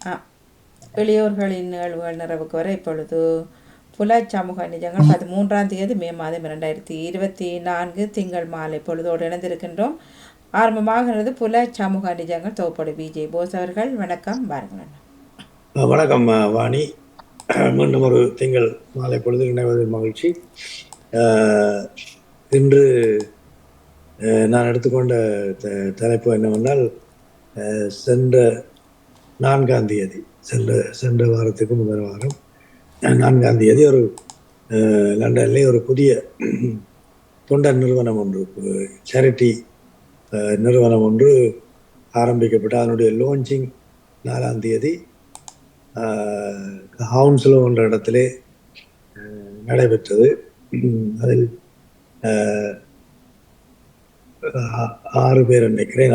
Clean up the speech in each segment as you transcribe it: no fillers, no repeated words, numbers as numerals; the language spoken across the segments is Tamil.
ஆ, இளையோர்களின் நிகழ்வுகள் நிறைவுக்கு வர இப்பொழுது புல சமூக நிஜங்கள் 13 மே மாதம் 2024 திங்கள் மாலை பொழுதோடு இணைந்திருக்கின்றோம். ஆரம்பமாகிறது புல சமூக நிஜங்கள் தொகுப்போடு விஜய் போஸ் அவர்கள். வணக்கம், பாருங்கள். வணக்கம் வாணி. மீண்டும் ஒரு திங்கள் மாலை பொழுது இணைவதில் மகிழ்ச்சி. இன்று நான் எடுத்துக்கொண்ட தலைப்பு என்னவென்றால், சென்ற 4ஆம் தேதி, சென்ற வாரத்துக்கு முதல் வாரம் 4ஆம் தேதி ஒரு லண்டன்லேயே ஒரு புதிய தொண்டர் நிறுவனம் ஒன்று, சேரிட்டி நிறுவனம் ஒன்று ஆரம்பிக்கப்பட்டு அதனுடைய லான்ச்சிங் 4ஆம் தேதி ஹவுன்ஸ்லோ என்ற இடத்திலே நடைபெற்றது. அதில் 6 பேர் நினைக்கிறேன்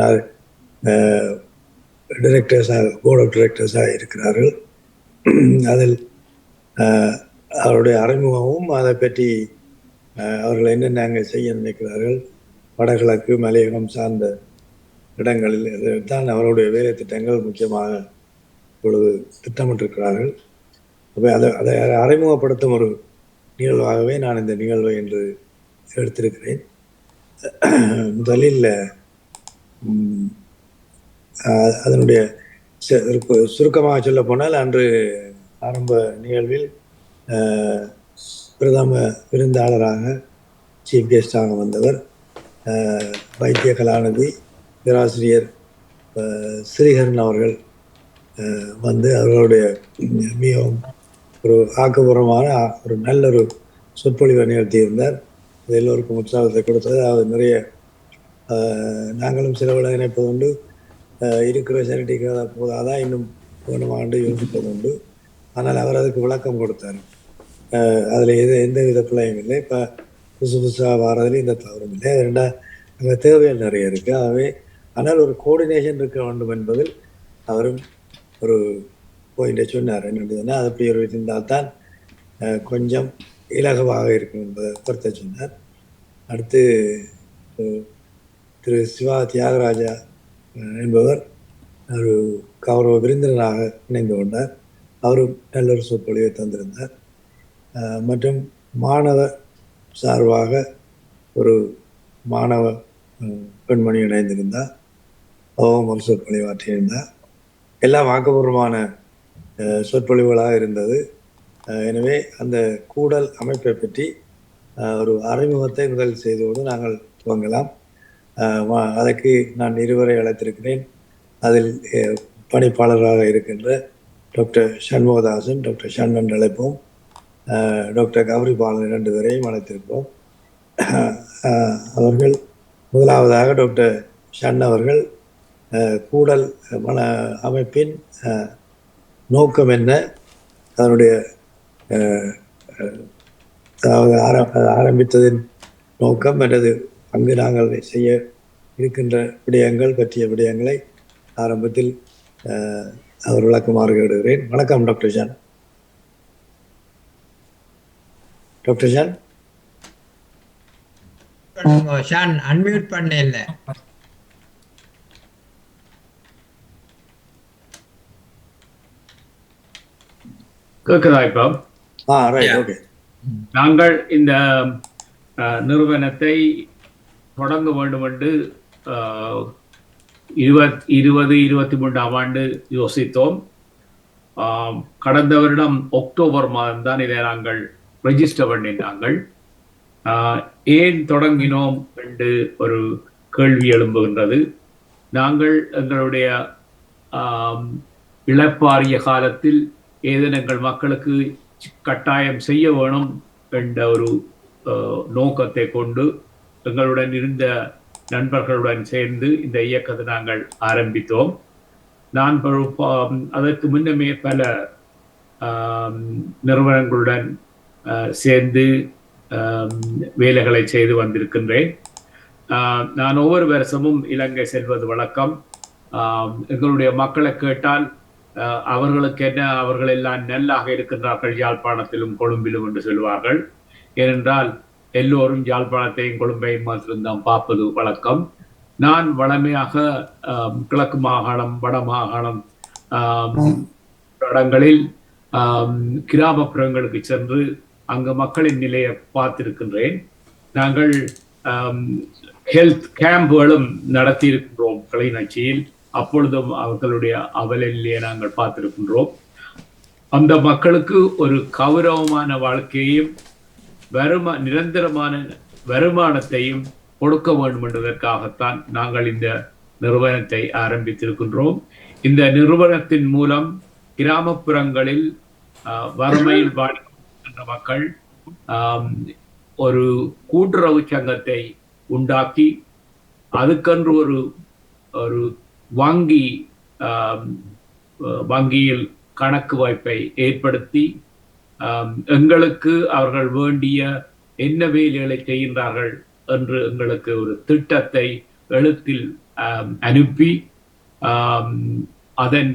டிரெக்டர்ஸாக, போர்ட் ஆஃப் டிரெக்டர்ஸாக இருக்கிறார்கள். அதில் அவருடைய அறிமுகமும் அதை பற்றி அவர்கள் என்னென்ன அங்கே செய்ய நினைக்கிறார்கள், வடகிழக்கு மலையகம் சார்ந்த இடங்களில் தான் அவருடைய வேலை திட்டங்கள் முக்கியமாக இப்பொழுது திட்டமிட்டிருக்கிறார்கள். அப்போ அதை அறிமுகப்படுத்தும் ஒரு நிகழ்வாகவே நான் இந்த நிகழ்வை என்று எடுத்திருக்கிறேன். முதலில் அதனுடைய சுருக்கமாக சொல்ல போனால், அன்று ஆரம்ப நிகழ்வில் பிரதம விருந்தாளராக சீஃப் கெஸ்டாக வந்தவர் வைத்திய கலாநிதி பேராசிரியர் ஸ்ரீஹரன் அவர்கள் வந்து அவர்களுடைய மிகவும் ஒரு ஆக்கப்பூர்வமான ஒரு நல்ல ஒரு சொற்பொழிவை நிகழ்த்தியிருந்தார். அது எல்லோருக்கும் உற்சாகத்தை கொடுத்தது. அது நிறைய நாங்களும் சில விட நினைப்பது உண்டு, இருக்கிற சேரிட்டிக்கு போதாதான் இன்னும் வேணுமாண்டு யோசிப்பது உண்டு. ஆனால் அவர் அதுக்கு விளக்கம் கொடுத்தார். அதில் எந்த வித பிள்ளையும் இல்லை. இப்போ புதுசாக வாரதுலேயும் இந்த தவறும் இல்லை. அது ரெண்டா அங்கே தேவைகள் நிறைய இருக்குது. ஆகவே ஆனால் ஒரு கோஆர்டினேஷன் இருக்க வேண்டும் என்பதில் அவரும் ஒரு பாயிண்டை சொன்னார். என்னென்னா, அது அப்படி ஒரு இருந்தால்தான் கொஞ்சம் இலகுவாக இருக்கும் என்பதை கருத்தை சொன்னார். அடுத்து திரு சிவா தியாகராஜா என்பவர் ஒரு கௌரவ விருந்தினராக இணைந்து கொண்டார். அவரும் நல்ல ஒரு சொற்பொழிவை தந்திருந்தார். மற்றும் மாணவ சார்பாக ஒரு மாணவ பெண்மணி இணைந்திருந்தார். அவரும் ஒரு சொற்பொழிவாற்றியிருந்தார். எல்லாம் ஆக்கப்பூர்வமான சொற்பொழிவுகளாக இருந்தது. எனவே அந்த கூடல் அமைப்பை பற்றி ஒரு அறிமுகத்தை முதல் செய்தோடு நாங்கள் துவங்கலாம். அதற்கு நான் இருவரை அழைத்திருக்கிறேன். அதில் பணிப்பாளராக இருக்கின்ற டாக்டர் சண்முகதாசன், டாக்டர் ஷண்மன் அழைப்போம், டாக்டர் கௌரி பாலன் 2 பேரையும் அழைத்திருப்போம். அவர்கள் முதலாவதாக டாக்டர் ஷண் அவர்கள் கூடல் அமைப்பின் நோக்கம் என்ன, அதனுடைய ஆரம்பித்ததின் நோக்கம் அல்லது அங்கு நாங்கள் செய்ய இருக்கின்ற விடயங்கள் பற்றிய விடயங்களை ஆரம்பத்தில் அவர் விளக்குமாறு கேடுகிறேன். வணக்கம் doctor Shan. Doctor Shan Shan unmute பண்ண இல்லை. கேட்குதா இப்போ? ஓகே. நாங்கள் இந்த நிறுவனத்தை தொடங்க வேண்டும் என்று 2023ஆம் ஆண்டு யோசித்தோம். கடந்த வருடம் அக்டோபர் மாதம் தான் இதை நாங்கள் ரெஜிஸ்டர் பண்ணினாங்கள். ஏன் தொடங்கினோம் என்று ஒரு கேள்வி எழும்புகின்றது. நாங்கள் எங்களுடைய இழப்பாரிய காலத்தில் ஏதெனங்கள் மக்களுக்கு கட்டாயம் செய்ய வேணும் என்ற ஒரு நோக்கத்தை கொண்டு எங்களுடன் இருந்த நண்பர்களுடன் சேர்ந்து இந்த இயக்கத்தை நாங்கள் ஆரம்பித்தோம். நான் அதற்கு முன்னமே பல நிறுவனங்களுடன் சேர்ந்து வேலைகளை செய்து வந்திருக்கின்றேன். நான் ஒவ்வொரு வருஷமும் இலங்கை செல்வது வழக்கம். எங்களுடைய மக்களை கேட்டால் அவர்களுக்கு என்ன, அவர்கள் எல்லாம் நல்லாக இருக்கின்றார்கள் யாழ்ப்பாணத்திலும் கொழும்பிலும் என்று சொல்வார்கள். ஏனென்றால் எல்லோரும் யாழ்ப்பாணத்தையும் கொழும்பையும் மாத்திரம்தான் பார்ப்பது வழக்கம். நான் வளமையாக கிழக்கு மாகாணம், வட மாகாணம், இடங்களில் கிராமப்புறங்களுக்கு சென்று அங்கு மக்களின் நிலையை பார்த்திருக்கின்றேன். நாங்கள் ஹெல்த் கேம்புகளும் நடத்தி இருக்கின்றோம் கிளிநொச்சியில். அப்பொழுதும் அவர்களுடைய அவலநிலையை நாங்கள் பார்த்திருக்கின்றோம். அந்த மக்களுக்கு ஒரு கௌரவமான வாழ்க்கையையும் நிரந்தரமான வருமானத்தையும் கொடுக்க வேண்டும் என்பதற்காகத்தான் நாங்கள் இந்த நிறுவனத்தை ஆரம்பித்திருக்கின்றோம். இந்த நிறுவனத்தின் மூலம் கிராமப்புறங்களில் வறுமையில் வாடிக்கின்ற மக்கள் ஒரு கூட்டுறவு சங்கத்தை உண்டாக்கி அதுக்கென்று ஒரு வங்கியில் கணக்கு வாய்ப்பை ஏற்படுத்தி எங்களுக்கு அவர்கள் வேண்டிய என்ன வேலைகளை செய்கின்றார்கள் என்று எங்களுக்கு ஒரு திட்டத்தை எழுத்தில் அனுப்பி அதன்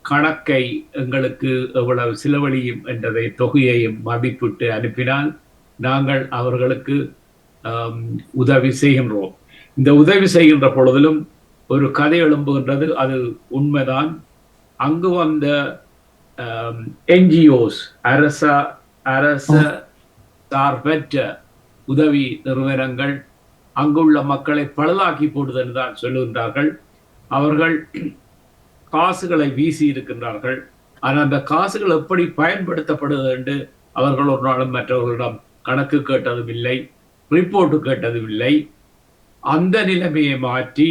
கணக்கை எங்களுக்கு எவ்வளவு செலவழியும் என்றதை தொகையையும் மதிப்பிட்டு அனுப்பினால் நாங்கள் அவர்களுக்கு உதவி செய்கின்றோம். இந்த உதவி செய்கின்ற பொழுதிலும் ஒரு கதை எழும்புகின்றது. அது உண்மைதான். அங்கு வந்த NGOs அரச சார்பற்ற உதவி நிறுவனங்கள் அங்குள்ள மக்களை பழுதாக்கி போடுதல் தான் சொல்லுகின்றார்கள். அவர்கள் காசுகளை வீசி இருக்கின்றார்கள். ஆனால் அந்த காசுகள் எப்படி பயன்படுத்தப்படுவது என்று அவர்கள் ஒரு நாளும் மற்றவர்களிடம் கணக்கு கேட்டதும் இல்லை, ரிப்போர்ட்டு கேட்டதும் இல்லை. அந்த நிலைமையை மாற்றி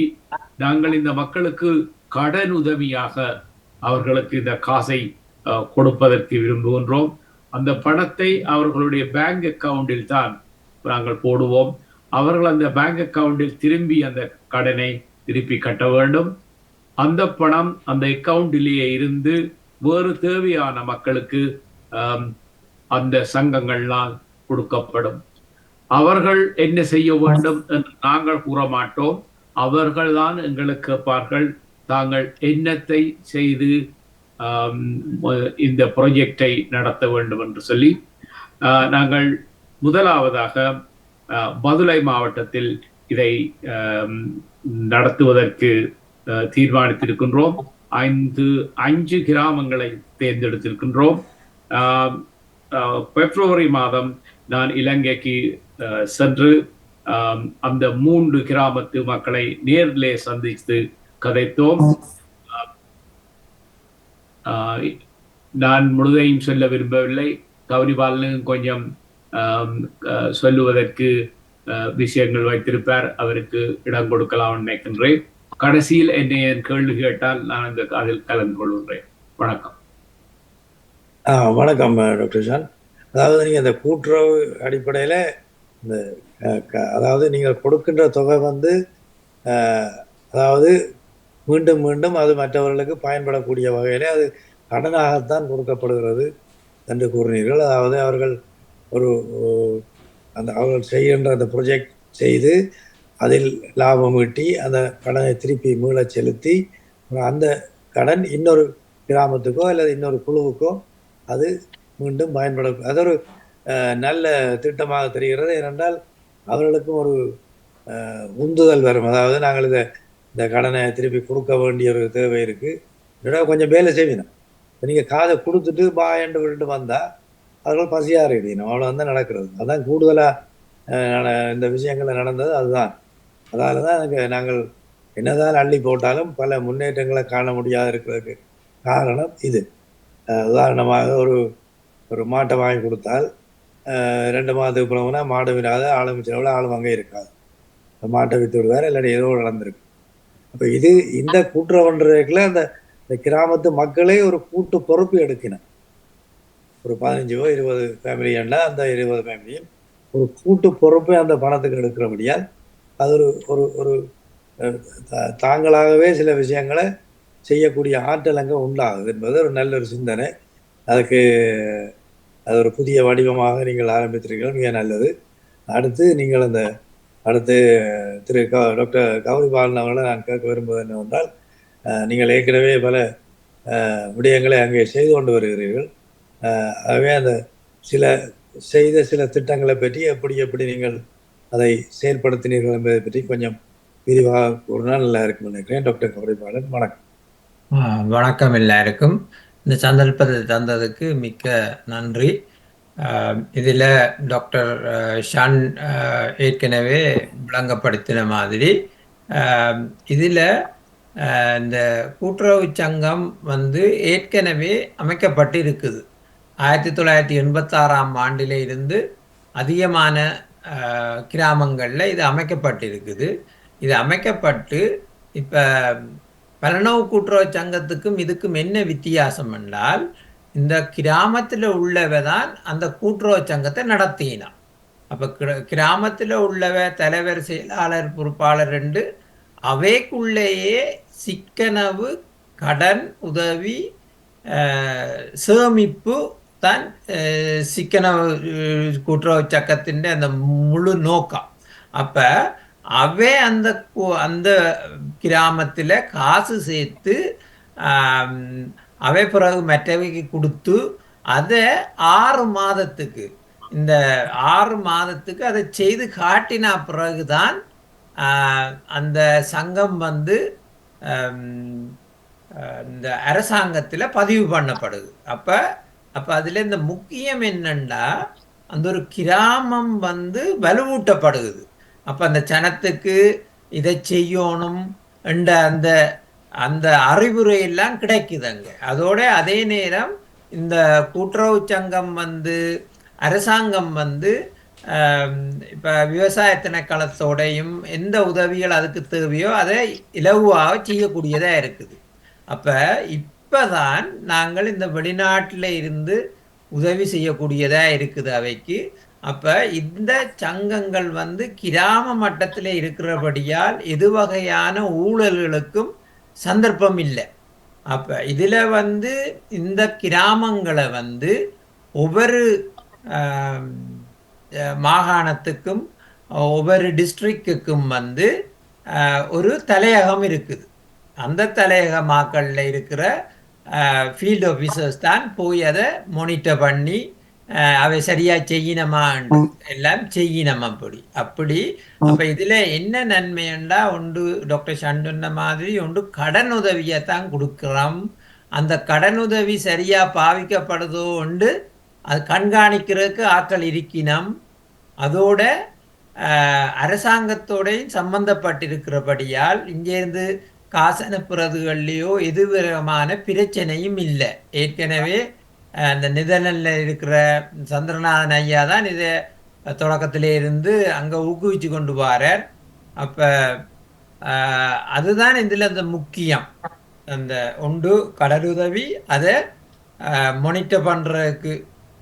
நாங்கள் இந்த மக்களுக்கு கடன் உதவியாக அவர்களுக்கு இந்த காசை கொடுப்பதற்கு விரும்புகின்றோம். அந்த பணத்தை அவர்களுடைய பேங்க் அக்கவுண்டில் தான் நாங்கள் போடுவோம். அவர்கள் அந்த பேங்க் அக்கவுண்டில் திரும்பி அந்த கடனை திருப்பி கட்ட வேண்டும். அந்த பணம் அந்த அக்கவுண்டிலேயே இருந்து வேறு தேவையான மக்களுக்கு அந்த சங்கங்கள்லாம் கொடுக்கப்படும். அவர்கள் என்ன செய்ய வேண்டும் என்று நாங்கள் கூற மாட்டோம். அவர்கள் தான் எங்களுக்கு கேட்பார்கள், தாங்கள் என்னத்தை செய்து இந்த ப்ராஜெக்டை நடத்த வேண்டும் என்று சொல்லி. நாங்கள் முதலாவதாக மதுரை மாவட்டத்தில் இதை நடத்துவதற்கு தீர்மானித்திருக்கின்றோம். 5 கிராமங்களை தேர்ந்தெடுத்திருக்கின்றோம். பிப்ரவரி மாதம் நான் இலங்கைக்கு சென்று அந்த 3 கிராமத்து மக்களை நேரிலே சந்தித்து கதைத்தோம். நான் முழுதையும் சொல்ல விரும்பவில்லை. கௌரிபாலனும் கொஞ்சம் சொல்லுவதற்கு விஷயங்கள் வைத்திருப்பார். அவருக்கு இடம் கொடுக்கலாம் நினைக்கின்றேன். கடைசியில் என்னை என் கேள்வி கேட்டால் நான் அதில் கலந்து கொள்கின்றேன். வணக்கம். வணக்கம் டாக்டர் ஷான். அதாவது நீங்கள் இந்த கூட்டுறவு அடிப்படையில் இந்த அதாவது நீங்கள் கொடுக்கின்ற தொகை அதாவது மீண்டும் மீண்டும் அது மற்றவர்களுக்கு பயன்படக்கூடிய வகையிலே அது கடனாகத்தான் கொடுக்கப்படுகிறது என்று கூறினீர்கள். அதாவது அவர்கள் அவர்கள் செய்கின்ற அந்த ப்ரொஜெக்ட் செய்து அதில் லாபம் ஈட்டி அந்த கடனை திருப்பி மீள செலுத்தி அந்த கடன் இன்னொரு கிராமத்துக்கோ அல்லது இன்னொரு குழுவுக்கோ அது மீண்டும் பயன்படும். அது ஒரு நல்ல திட்டமாக தெரிகிறது. ஏனென்றால் அவர்களுக்கும் ஒரு உந்துதல் வரும். அதாவது நாங்கள் இந்த கடனை திருப்பி கொடுக்க வேண்டிய ஒரு தேவை இருக்குது, கொஞ்சம் வேலை செய்வினோம். இப்போ நீங்கள் காதை கொடுத்துட்டு பாயண்டு விட்டு வந்தால் அவர்கள் பசியாக இருக்கணும். அவ்வளோ தான் நடக்கிறது. அதுதான் கூடுதலாக இந்த விஷயங்கள் நடந்தது. அதுதான் அதால் தான் நாங்கள் என்னதான் அள்ளி போட்டாலும் பல முன்னேற்றங்களை காண முடியாது இருக்கிறதுக்கு காரணம் இது. உதாரணமாக ஒரு மாட்டை வாங்கி கொடுத்தால் 2 மாதத்துக்கு பிறகுனா மாடு விடாத ஆரம்பிச்சளவில் ஆளும் அங்கே இருக்காது. மாட்டை விற்று விடுவார், இல்லாட்டி ஏதோ நடந்திருக்கு. அப்போ இந்த கூட்டுறவுன்றதுக்குள்ள அந்த கிராமத்து மக்களே ஒரு கூட்டு பொறுப்பு எடுக்கணும். ஒரு 15 20 ஃபேமிலின்னா அந்த 20 ஃபேமிலியும் ஒரு கூட்டு பொறுப்பை அந்த பணத்துக்கு எடுக்கிறபடியால் அது ஒரு தாங்களாகவே சில விஷயங்களை செய்யக்கூடிய ஆற்றல் அங்கே உண்டாகுது என்பது ஒரு நல்ல ஒரு சிந்தனை. அதுக்கு அது ஒரு புதிய வடிவமாக நீங்கள் ஆரம்பித்திருக்கீர்கள், மிக நல்லது. அடுத்து நீங்கள் அடுத்து டாக்டர் கௌரிபாலன் அவர்களை நான் கேட்க விரும்புவது என்னவென்றால், நீங்கள் ஏற்கனவே பல விடயங்களை அங்கே செய்து கொண்டு வருகிறீர்கள். ஆகவே அந்த சில திட்டங்களை பற்றி எப்படி நீங்கள் அதை செயல்படுத்தினீர்கள் என்பதை பற்றி கொஞ்சம் விரிவாக கூறினால் நல்லா இருக்கும் நினைக்கிறேன். டாக்டர் கௌரிபாலன், வணக்கம். வணக்கம் எல்லாருக்கும். இந்த சந்தர்ப்பத்தை தந்ததுக்கு மிக்க நன்றி. இதில் டாக்டர் ஷான் ஏற்கனவே விளங்கப்படுத்தின மாதிரி இதில் இந்த கூட்டுறவு சங்கம் வந்து ஏற்கனவே அமைக்கப்பட்டு இருக்குது. 1986ஆம் ஆண்டிலே இருந்து அதிகமான கிராமங்களில் இது அமைக்கப்பட்டிருக்குது. இது அமைக்கப்பட்டு இப்போ பலனவு கூட்டுறவு சங்கத்துக்கும் இதுக்கும் என்ன வித்தியாசம் என்றால், இந்த கிராமத்தில் உள்ளவ தான் அந்த கூட்டுறவு சங்கத்தை நடத்தினான். அப்போ கிராமத்தில் உள்ளவ தலைவர், செயலாளர், பொறுப்பாளர் ரெண்டு அவைக்குள்ளேயே சிக்கனவு, கடன் உதவி, சேமிப்பு தான் சிக்கனவு கூட்டுறவு சங்கத்தின் அந்த முழு நோக்கம். அப்போ அவை அந்த கிராமத்தில் காசு சேர்த்து அவை பிறகு மற்றவைக்கு கொடுத்து அதை 6 மாதத்துக்கு இந்த 6 மாதத்துக்கு அதை செய்து காட்டின பிறகுதான் அந்த சங்கம் வந்து இந்த அரசாங்கத்தில் பதிவு பண்ணப்படுது. அப்போ அதில் இந்த முக்கியம் என்னன்னா, அந்த ஒரு கிராமம் வந்து வலுவூட்டப்படுகிறது. அப்போ அந்த ஜனத்துக்கு இதை செய்யணும் என்ற அந்த அந்த அறிவுரையெல்லாம் கிடைக்குதுங்க. அதோட அதே நேரம் இந்த கூட்டுறவு சங்கம் வந்து அரசாங்கம் வந்து இப்போ விவசாய திணைக்களத்தோடையும் எந்த உதவிகள் அதுக்கு தேவையோ அதை இலகுவாக செய்யக்கூடியதாக இருக்குது. அப்போ இப்போதான் நாங்கள் இந்த வெளிநாட்டில் இருந்து உதவி செய்யக்கூடியதாக இருக்குது அவைக்கு. அப்போ இந்த சங்கங்கள் வந்து கிராம மட்டத்தில் இருக்கிறபடியால் எது வகையான ஊழல்களுக்கும் சந்தர்ப்பம் இல்லை. அப்போ இதில் வந்து இந்த கிராமங்களை வந்து ஒவ்வொரு மாகாணத்துக்கும் ஒவ்வொரு டிஸ்ட்ரிக்டுக்கும் வந்து ஒரு தலையகம் இருக்குது. அந்த தலையக மாக்களில் இருக்கிற ஃபீல்டு ஆஃபீஸர்ஸ் தான் போய் அதை மானிட்டர் பண்ணி அவை சரியா செய்யணுமா எல்லாம் செய்யணும். அப்படி அப்போ இதில் என்ன நன்மைண்டா, ஒன்று டாக்டர் ஷான் சொன்ன மாதிரி ஒன்று கடன் உதவியை தான் கொடுக்குறோம். அந்த கடன் உதவி சரியா பாவிக்கப்படுதோ உண்டு அது கண்காணிக்கிறதுக்கு ஆட்கள் இருக்கணும். அதோட அரசாங்கத்தோடையும் சம்பந்தப்பட்டிருக்கிறபடியால் இங்கேருந்து காசு அனுப்புறதுகள்லையோ எது விதமான பிரச்சனையும் இல்லை. ஏற்கனவே அந்த நெதர்லாண்டில் இருக்கிற சந்திரநாதன் ஐயா தான் இதை தொடக்கத்திலே இருந்து அங்கே ஊக்குவிச்சு கொண்டு வரார். அப்போ அதுதான் இதில் அந்த முக்கியம். அந்த ஒன்று கடலுதவி, அதை மானிட்டர் பண்ணுறதுக்கு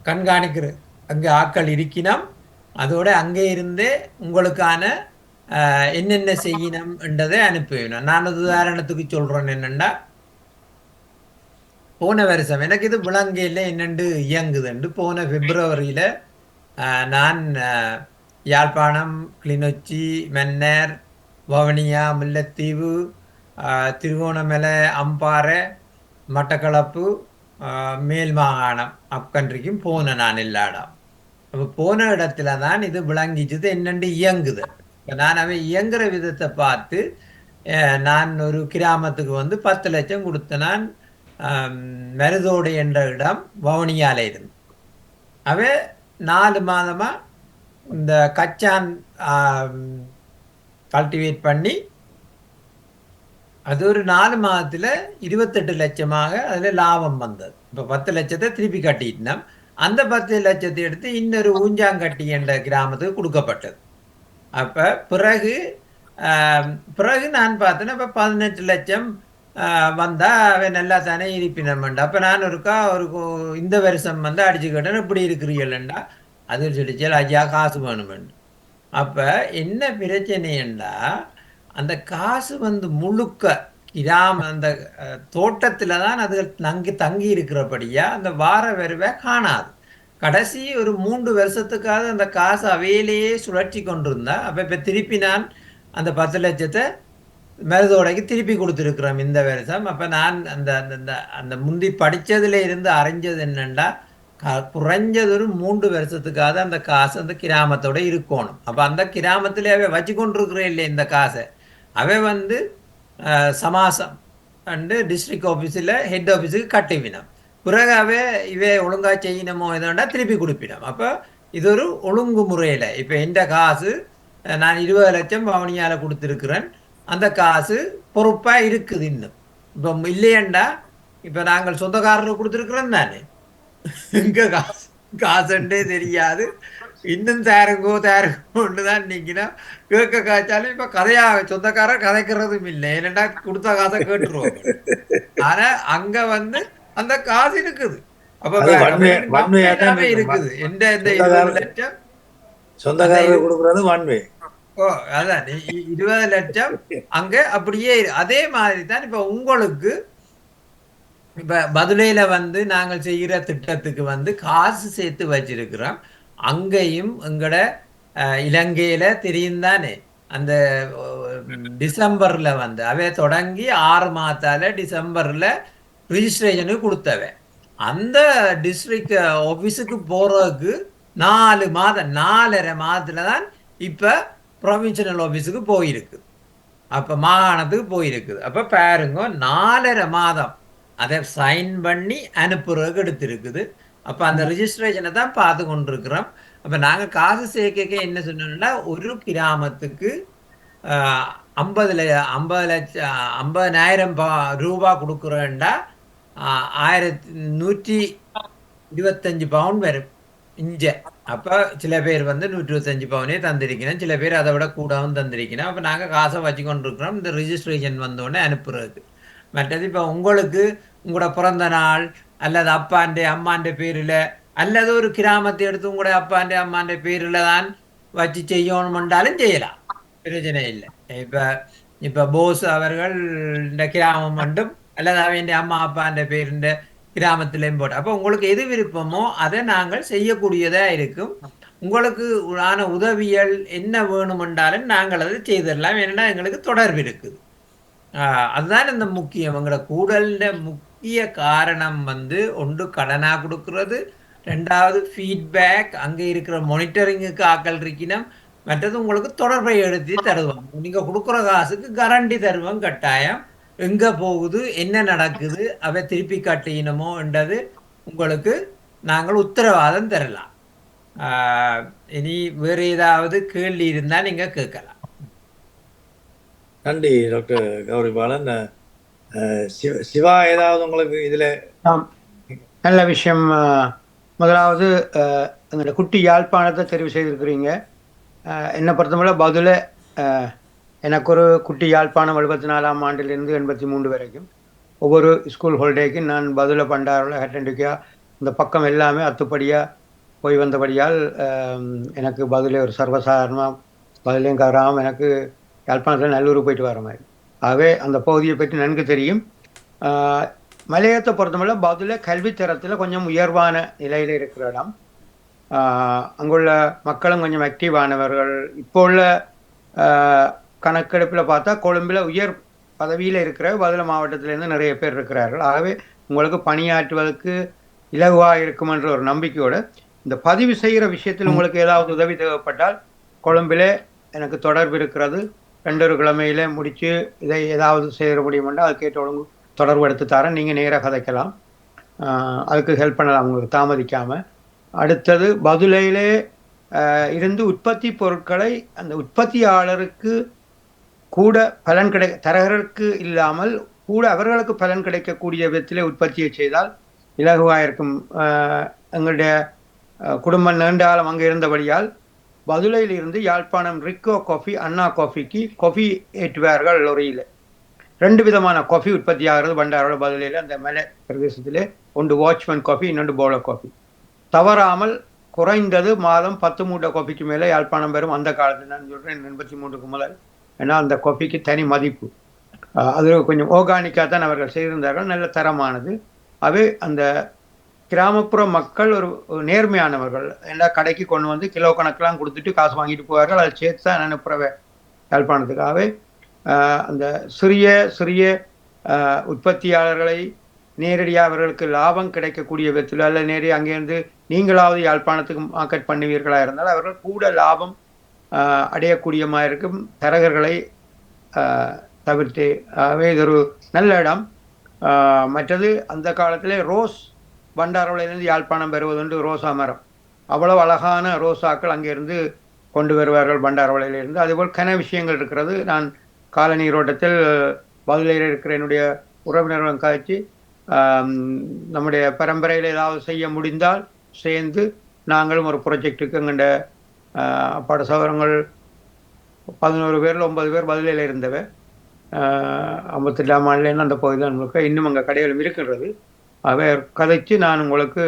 கண்காணிக்கிற அங்கே ஆட்கள் இருக்கணும். அதோட அங்கே இருந்தே உங்களுக்கான என்னென்ன செய்யணும் என்றதை அனுப்பிவிடணும். நான் உதாரணத்துக்கு சொல்கிறேன் என்னென்னா, போன வருஷம் எனக்கு இது விளங்கையில் என்னென்று இயங்குதுண்டு. போன பிப்ரவரியில் நான் யாழ்ப்பாணம், கிளிநொச்சி, மன்னார், வவுனியா, முல்லைத்தீவு, திருகோணமலை, அம்பாறை, மட்டக்களப்பு, மேல் மாகாணம் அப்கண்ட்ரிக்கும் போனேன் நான் எல்லா இடம். அப்போ போன இடத்துல தான் இது விளங்கிச்சது என்னென்று இயங்குது. இப்போ நான் அவன் இயங்குற விதத்தை பார்த்து நான் ஒரு கிராமத்துக்கு வந்து 10 லட்சம் கொடுத்தேன். நான் மருதோடு என்ற இடம் வவுனியாவில் இருந்து அவன் 4 மாதமாக இந்த கச்சான் கல்டிவேட் பண்ணி அது ஒரு 4 மாதத்தில் 28 லட்சமாக அதில் லாபம் வந்தது. இப்போ 10 லட்சத்தை திருப்பி கட்டிட்டோம். அந்த 10 லட்சத்தை எடுத்து இன்னொரு ஊஞ்சாங்கட்டி என்ற கிராமத்துக்கு கொடுக்கப்பட்டது. அப்போ பிறகு நான் பார்த்தேன்னா இப்போ 18 லட்சம் வந்தால் அவன் நல்லா தானே இருப்பினம்ண்டா. அப்போ நான் ஒரு இந்த வருஷம் வந்து அடிச்சுக்கிட்டேன், இப்படி இருக்கிறீங்களா அது சொல்லிச்சு ஐயா காசு வேணுமெண்டு. அப்போ என்ன பிரச்சனைண்டா, அந்த காசு வந்து முழுக்க அந்த தோட்டத்தில் தான் அது தங்கி இருக்கிறபடியா அந்த வார வருவை காணாது. கடைசி ஒரு 3 வருஷத்துக்காக அந்த காசு அவையிலேயே சுழற்சி கொண்டிருந்தா. அப்போ இப்போ திருப்பி நான் அந்த 10 லட்சத்தை மருதோடைக்கு திருப்பி கொடுத்துருக்குறோம் இந்த வருஷம். அப்போ நான் அந்த அந்த அந்த முந்தி படித்ததில் இருந்து அறிஞ்சது என்னென்னா, குறைஞ்சது ஒரு 3 வருஷத்துக்காக அந்த காசு அந்த கிராமத்தோட இருக்கணும். அப்போ அந்த கிராமத்தில் அவை வச்சு கொண்டிருக்கிறே இல்லை இந்த காசை. அவை வந்து சமாசம் அண்டு டிஸ்ட்ரிக்ட் ஆஃபீஸில் ஹெட் ஆஃபீஸுக்கு கட்டிவினோம். பிறகாவே இவே ஒழுங்கா செய்யணுமோ இதோண்டா திருப்பி கொடுப்பினோம். அப்போ இது ஒரு ஒழுங்குமுறையில் இப்போ இந்த காசு நான் 20 லட்சம் பவனியால கொடுத்துருக்கிறேன், அந்த காசு பொறுப்பா இருக்குது இன்னும். இப்போ இல்லையண்டா இப்போ நாங்கள் சொந்தக்காரருக்கு கொடுத்துருக்குறோம் தானே, எங்க காசு காசுண்டே தெரியாது, இன்னும் தேருங்கோன்னு தான் நீங்கன்னா கேட்க காய்ச்சாலும் இப்ப கதையா சொந்தக்காரர் கதைக்கிறதும் இல்லை, ஏன்னா கொடுத்த காசை கேட்டுருவோம். ஆனா அங்க வந்து அந்த காசு இருக்குது. அப்ப அது வன்மையா தான் நம்பிக்கையாவே இருக்குது. எந்த இந்த 20 லட்சம் சொந்தக்காரர் கொடுக்கறது வன்மை. ஓ அதான் 20 லட்சம் அங்க அப்படியே அதே மாதிரி தான் இப்ப உங்களுக்கு இப்ப பதுளையில வந்து நாங்கள் செய்கிற திட்டத்துக்கு வந்து காசு சேர்த்து வச்சிருக்கிறோம். அங்கேயும் எங்கட இலங்கையில தெரியும் தானே, அந்த டிசம்பர்ல வந்து அவை தொடங்கி 6 மாதத்தால டிசம்பர்ல ரிஜிஸ்ட்ரேஷனுக்கு கொடுத்தவ. அந்த டிஸ்ட்ரிக்ட் ஆபீஸுக்கு போறதுக்கு 4 மாதம் 4.5 மாதத்துல தான் இப்ப ப்ரொவின்ஷனல் ஆபீஸுக்கு போயிருக்கு, அப்ப மாகாணத்துக்கு போயிருக்குது. அப்ப பாருங்க 4.5 மாதம் அதை சைன் பண்ணி அனுப்புறதுக்கு எடுத்திருக்குது. அப்ப அந்த ரிஜிஸ்ட்ரேஷனை தான் பார்த்து கொண்டிருக்கிறோம். அப்ப நாங்க காசு சேர்க்க என்ன சொன்னோம்னா, ஒரு கிராமத்துக்கு 50 லட்சம் 50,000 ரூபாய் கொடுக்குறேன்டா 1125 பவுன் வரும் இஞ்ச. அப்ப சில பேர் வந்து 125 பவுனே தந்திருக்கணும், சில பேர் அதை விட கூடவும் தந்திருக்கணும். அப்ப நாங்க காசை வச்சு கொண்டிருக்கிறோம் இந்த ரிஜிஸ்ட்ரேஷன் வந்தோடனே அனுப்புறதுக்கு. மற்றது இப்ப உங்களுக்கு உங்களோட பிறந்த நாள் அல்லது அப்பாண்ட அம்மாண்ட பேரில் அல்லது ஒரு கிராமத்தை எடுத்து உங்களோட அப்பாண்ட அம்மாண்ட பேரில் தான் வச்சு செய்யணும்ன்றாலும் செய்யலாம், பிரச்சனை இல்லை. இப்ப போஸ் அவர்கள் இந்த கிராமம் மட்டும் அல்லது அவன் அம்மா அப்பாண்ட பேருண்ட கிராமத்திலையும் போட்டு, அப்போ உங்களுக்கு எது விருப்பமோ அதை நாங்கள் செய்யக்கூடியதா இருக்கும். உங்களுக்கு ஆன உதவியல் என்ன வேணுமென்றாலும் நாங்கள் அதை செய்திடலாம், ஏன்னா எங்களுக்கு தொடர்பு இருக்குது. அதுதான் இந்த முக்கியம். எங்களோட கூடல்ல முக்கிய காரணம் வந்து ஒன்று கடனா கொடுக்கறது, ரெண்டாவது ஃபீட்பேக், அங்கே இருக்கிற மானிட்டரிங்குக்கு ஆக்கள் இருக்கணும், மற்றது உங்களுக்கு தொடர்பை எடுத்து தருவோம். நீங்க கொடுக்குற காசுக்கு கரண்டி தருவோம் கட்டாயம், எங்க போகுது என்ன நடக்குது அவை திருப்பி கட்டினமோ என்றது உங்களுக்கு நாங்கள் உத்தரவாதம் தரலாம். இனி வேறு ஏதாவது கேள்வி இருந்தா நீங்க கேட்கலாம். நன்றி டாக்டர் கௌரி பாலன். சிவா, ஏதாவது உங்களுக்கு இதுல? நல்ல விஷயம். முதலாவது எங்களோட குட்டி யாழ்ப்பாணத்தை தெரிவு செய்திருக்கிறீங்க. என்னை பொறுத்தவரை பதுளை எனக்கு ஒரு குட்டி யாழ்ப்பாணம் 74ஆம் ஆண்டிலிருந்து 83 வரைக்கும் ஒவ்வொரு ஸ்கூல் ஹாலிடேக்கும் நான் பதுளை பண்டாரில் ஹட்டண்டிக்கா இந்த பக்கம் எல்லாமே அத்துப்படியாக போய் வந்தபடியால் எனக்கு பதுளை ஒரு சர்வசாதாரணமாக பதுளையும் கவராமல் எனக்கு யாழ்ப்பாணத்தில் நல்லூர் போயிட்டு வர மாதிரி. ஆகவே அந்த பகுதியை பற்றி நன்கு தெரியும். மலையத்தை பொறுத்தவரை பதுளை கல்வித்தரத்தில் கொஞ்சம் உயர்வான நிலையில் இருக்கிற இடம். அங்குள்ள மக்களும் கொஞ்சம் ஆக்டிவானவர்கள். இப்போ உள்ள கணக்கெடுப்பில் பார்த்தா கொழும்பில் உயர் பதவியில் இருக்கிற பதுளை மாவட்டத்திலேருந்து நிறைய பேர் இருக்கிறார்கள். ஆகவே உங்களுக்கு பணியாற்றுவதற்கு இலகுவாக இருக்குமென்ற ஒரு நம்பிக்கையோடு இந்த பதிவு செய்கிற விஷயத்தில் உங்களுக்கு ஏதாவது உதவி தேவைப்பட்டால் கொழும்பிலே எனக்கு தொடர்பு இருக்கிறது. 2 கிழமையில முடித்து இதை ஏதாவது செய்ய முடியுமென்றால் அது கேட்டு ஒழுங்கு தொடர்பு எடுத்து தரேன், நீங்கள் நேராக கதைக்கலாம், அதுக்கு ஹெல்ப் பண்ணலாம் உங்களுக்கு தாமதிக்காமல். அடுத்தது பதுளையிலே இருந்து உற்பத்தி பொருட்களை அந்த உற்பத்தியாளருக்கு கூட பலன் தரகருக்கு இல்லாமல் கூட அவர்களுக்கு பலன் கிடைக்கக்கூடிய விதத்திலே உற்பத்தியை செய்தால் இலகுவாக இருக்கும். எங்களுடைய குடும்பம் நீண்ட காலம் அங்கே இருந்தபடியால் பதுளையில் இருந்து யாழ்ப்பாணம் ரிக்கோ காஃபி அண்ணா காஃபிக்கு காஃபி ஏற்றுவார்கள் லொரியில். 2 விதமான காஃபி உற்பத்தி ஆகிறது பண்டாரோட பதுளையில். அந்த மலை பிரதேசத்திலே ஒன்று வாட்ச்மேன் காஃபி, இன்னொன்று போலோ காஃபி. தவறாமல் குறைந்தது மாதம் 10 மூட்டை காஃபிக்கு மேலே யாழ்ப்பாணம் பெறும். அந்த காலத்தில் நான் சொல்கிறேன் 83க்கு முதல். ஏன்னா அந்த காஃபிக்கு தனி மதிப்பு. அது கொஞ்சம் ஆர்கானிக்காக தான் அவர்கள் செய்திருந்தார்கள், நல்ல தரமானது. அவை அந்த கிராமப்புற மக்கள் ஒரு நேர்மையானவர்கள். எல்லா கடைக்கு கொண்டு வந்து கிலோ கணக்கெலாம் கொடுத்துட்டு காசு வாங்கிட்டு போவார்கள். அதை சேர்த்து தான் அனுப்புகிறவ யாழ்ப்பாணத்துக்காகவே. அந்த சிறிய சிறிய உற்பத்தியாளர்களை நேரடியாக அவர்களுக்கு லாபம் கிடைக்கக்கூடிய விதத்தில் அல்ல நேரடி அங்கேருந்து நீங்களாவது யாழ்ப்பாணத்துக்கு மார்க்கெட் பண்ணுவீர்களாக இருந்தால் அவர்கள் கூட லாபம் அடையக்கூடியமாக இருக்கும் தரகர்களை தவிர்த்து. ஆகவே இது ஒரு நல்ல இடம். மற்றது அந்த காலத்தில் ரோஸ் பண்டாரவளையிலிருந்து யாழ்ப்பாணம் வருவதுண்டு ரோசா மரம். அவ்வளவு அழகான ரோசாக்கள் அங்கிருந்து கொண்டு வருவார்கள் பண்டாரவளையிலிருந்து. அதுபோல் கன விஷயங்கள் இருக்கிறது. நான் காலநீரோட்டத்தில் பதிலையில் இருக்கிற என்னுடைய உறவினர்களும் காய்ச்சி நம்முடைய பரம்பரையில் ஏதாவது செய்ய முடிந்தால் சேர்ந்து நாங்களும் ஒரு ப்ரொஜெக்டுக்கு எங்கள்ட அப்பாட சகோதரங்கள் 11 பேரில் 9 பேர் பதிலையில் இருந்தவ. 58ஆம் ஆண்டுலேருந்து அந்த பகுதி தான் முழுக்க இன்னும் அங்கே கடைகளும் இருக்கின்றது. அவை கதைச்சு நான் உங்களுக்கு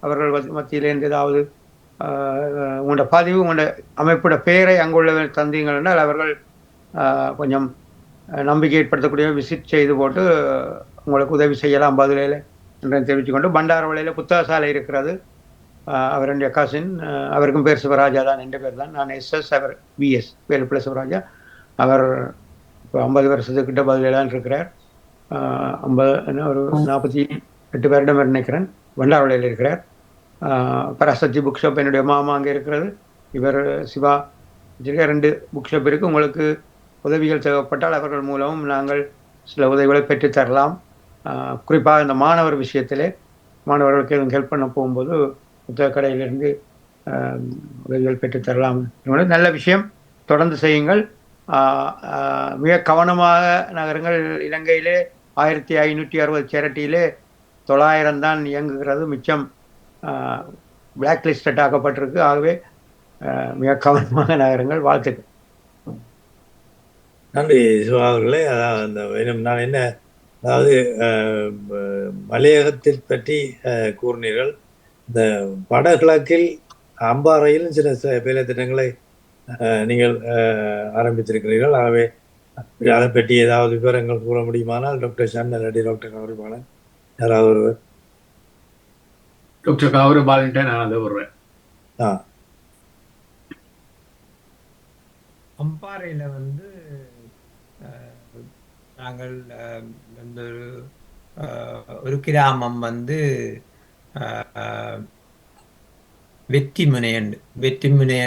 அவர்கள் மத்தியிலேருந்து ஏதாவது உங்களோட பதிவு உங்களோட அமைப்போட பெயரை அங்குள்ள தந்தீங்கள் என்றால் அவர்கள் கொஞ்சம் நம்பிக்கை ஏற்படுத்தக்கூடிய விசிட் செய்து போட்டு உங்களுக்கு உதவி செய்யலாம் பதிலையில் என்று தெரிவித்துக்கொண்டு, பண்டாரவளையில் புத்தகசாலை இருக்கிறது. அவருடைய கசின், அவருக்கும் பேர் சிவராஜா தான், என்ற பேர் தான். நான் SS, அவர் BS வேலுப்பிள்ளை சிவராஜா. அவர் இப்போ 50 வருஷத்துக்கிட்ட பதிலாம் இருக்கிறார். 50 ஒரு 48 வருடம் நினைக்கிறேன் பண்டாரவளையில் இருக்கிறார். பராசக்தி புக் ஷாப் என்னுடைய மாமா அங்கே இருக்கிறது. இவர் சிவா 2 புக் ஷாப் இருக்குது. உங்களுக்கு உதவிகள் தேவைப்பட்டால் அவர்கள் மூலமும் நாங்கள் சில உதவிகளை பெற்றுத்தரலாம். குறிப்பாக இந்த மாணவர் விஷயத்திலே மாணவர்களுக்கு எதுவும் ஹெல்ப் பண்ண போகும்போது புத்தக கடையிலிருந்து உதவிகள் பெற்றுத்தரலாம். நல்ல விஷயம், தொடர்ந்து செய்யுங்கள். மிக கவனமாக நகருங்கள். இலங்கையிலே 1560 சேரிட்டியிலே 900 தான் இயங்குகிறது, மிச்சம் பிளாக் லிஸ்டட் ஆக்கப்பட்டிருக்கு. ஆகவே மிக கவனமாக நகருங்கள். வாழ்த்துக்கள். நன்றி சிவா அவர்களே. அதாவது நான் என்ன, அதாவது மலையகத்தை பற்றி கூறினீர்கள். இந்த வடகிழக்கில் அம்பாறையிலும் சில வேலை திட்டங்களை நீங்கள் ஆரம்பித்திருக்கிறீர்கள். ஆகவே அதை பற்றி ஏதாவது விவரங்கள் கூற முடியுமானால் டாக்டர் ஷான் அல்லது டாக்டர் கௌரபாலன் யாராவது ஒருவர். டாக்டர் கௌரபாலன் நான் அதை வருவேன். அம்பாறையில் வந்து நாங்கள் வந்து ஒரு கிராமம் வந்து வெற்றிமுனை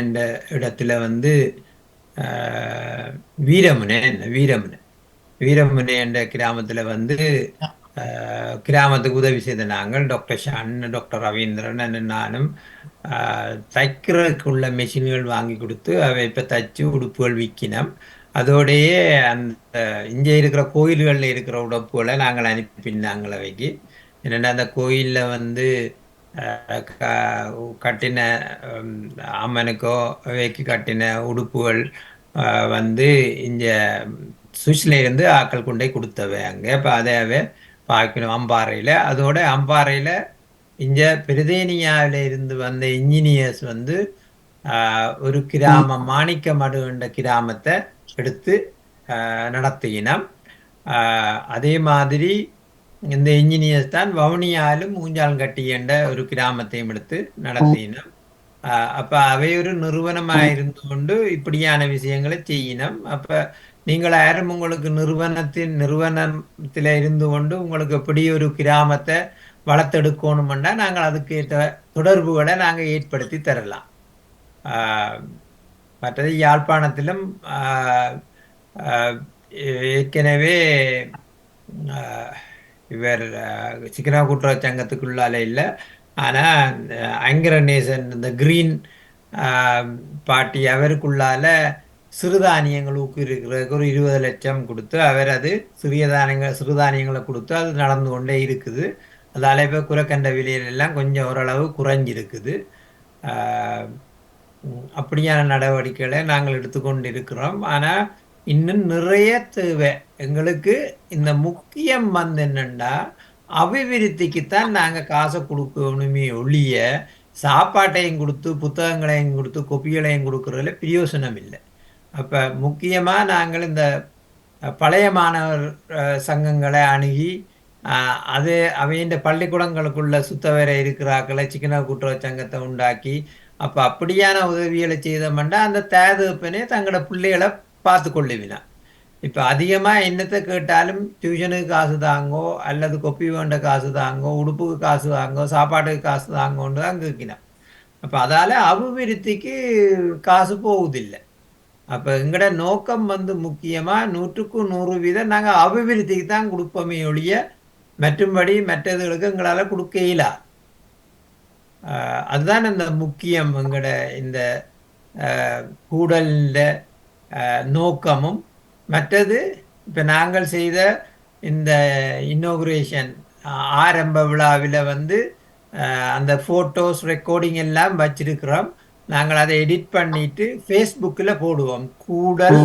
என்ற இடத்துல வந்து வீரமுனை என்ற கிராமத்தில் வந்து கிராமத்துக்கு உதவி செய்த நாங்கள் டாக்டர் ஷான், டாக்டர் ரவீந்திரன், நானும் தைக்கிறதுக்குள்ள மெஷின்கள் வாங்கி கொடுத்து அவை இப்போ தைச்சு உடுப்புகள் விற்கினோம். அதோடையே அந்த இங்கே இருக்கிற கோயில்களில் இருக்கிற உடுப்புகளை நாங்கள் அனுப்பினாங்கள் அவைக்கு. என்னென்னா அந்த கோயிலில் வந்து கட்டின அம்மனுக்கோ அவைக்கு கட்டின உடுப்புகள் வந்து இங்கே சுவிஸ்ல இருந்து ஆக்கள் கொண்டே கொடுத்தவை அங்கே. இப்போ அதையவே பார்க்கணும் அம்பாறையில். அதோட அம்பாறையில் இங்கே பிரதேனியாவில் இருந்து வந்த இன்ஜினியர்ஸ் வந்து ஒரு கிராமம் மாணிக்கமடு என்ற கிராமத்தை எடுத்து நடத்தினோம். அதே மாதிரி இந்த இன்ஜினியர்ஸ் தான் வவுனியாலும் ஊஞ்சால்கட்டி என்ற ஒரு கிராமத்தையும் எடுத்து நடத்தினோம். அப்போ அவை ஒரு நிறுவனமாக இருந்து கொண்டு இப்படியான விஷயங்களை செய்யணும். அப்போ நீங்கள் யாரும் உங்களுக்கு நிறுவனத்தில் இருந்து கொண்டு உங்களுக்கு எப்படி ஒரு கிராமத்தை வளர்த்தெடுக்கணுமெண்டா நாங்கள் அதுக்கு தொடர்புகளை நாங்கள் ஏற்படுத்தி தரலாம். மற்றது யாழ்ப்பாணத்திலும் ஏற்கனவே இவர் சிக்கனா கூட்டுறவு சங்கத்துக்குள்ளால இல்லை, ஆனால் அங்கரநேசன் இந்த கிரீன் பார்ட்டி அவருக்குள்ளால சிறுதானியங்கள் ஊக்குவிக்கிறதுக்கு ஒரு 20 லட்சம் கொடுத்து அவர் அது சிறுதானியங்களை கொடுத்து அது நடந்து கொண்டே இருக்குது. அதால் இப்போ குறைக்கண்ட விலையிலெல்லாம் கொஞ்சம் ஓரளவு குறைஞ்சிருக்குது. அப்படியான நடவடிக்கைகளை நாங்கள் எடுத்துக்கொண்டு இருக்கிறோம். ஆனால் இன்னும் நிறைய தேவை எங்களுக்கு. இந்த முக்கியம் வந்து என்னென்னா அபிவிருத்திக்குத்தான் நாங்கள் காசை கொடுக்கணுமே ஒழிய சாப்பாட்டையும் கொடுத்து புத்தகங்களையும் கொடுத்து கொப்பிகளையும் கொடுக்குறதுல பிரயோசனம் இல்லை. அப்போ முக்கியமாக நாங்கள் இந்த பழைய மாணவர் சங்கங்களை அணுகி அவையின் பள்ளிக்கூடங்களுக்குள்ள சுத்தவரை இருக்கிறாக்களை சிக்கன கூட்டுறவு சங்கத்தை உண்டாக்கி அப்போ அப்படியான உதவிகளை செய்தோம்னா அந்த தேதப்பனே தங்களோட பிள்ளைகளை பார்த்து கொள்ளுவினா. இப்போ அதிகமாக என்னத்தை கேட்டாலும் டியூஷனுக்கு காசு தாங்கோ அல்லது கொப்பி வேண்ட காசு தாங்கோ, உடுப்புக்கு காசு தாங்கோ, சாப்பாட்டுக்கு காசு தாங்கோன்னு தான் கேட்கினோம். அப்போ அதால் அபிவிருத்திக்கு காசு போகுதில்லை. அப்போ எங்களோட நோக்கம் வந்து முக்கியமாக 100க்கு 100% நாங்கள் அபிவிருத்திக்கு தான் கொடுப்போமே ஒழிய மற்றும்படி மற்றதுகளுக்கு எங்களால் கொடுக்க இயலாது. அதுதான் இந்த முக்கியம் எங்கட இந்த கூடல்ல நோக்கமும். மற்றது இப்போ நாங்கள் செய்த இந்த இன்னோகுரேஷன் ஆரம்ப விழாவில் வந்து அந்த ஃபோட்டோஸ் ரெக்கார்டிங் எல்லாம் வச்சிருக்கிறோம். நாங்கள் அதை எடிட் பண்ணிட்டு ஃபேஸ்புக்கில் போடுவோம். கூடல்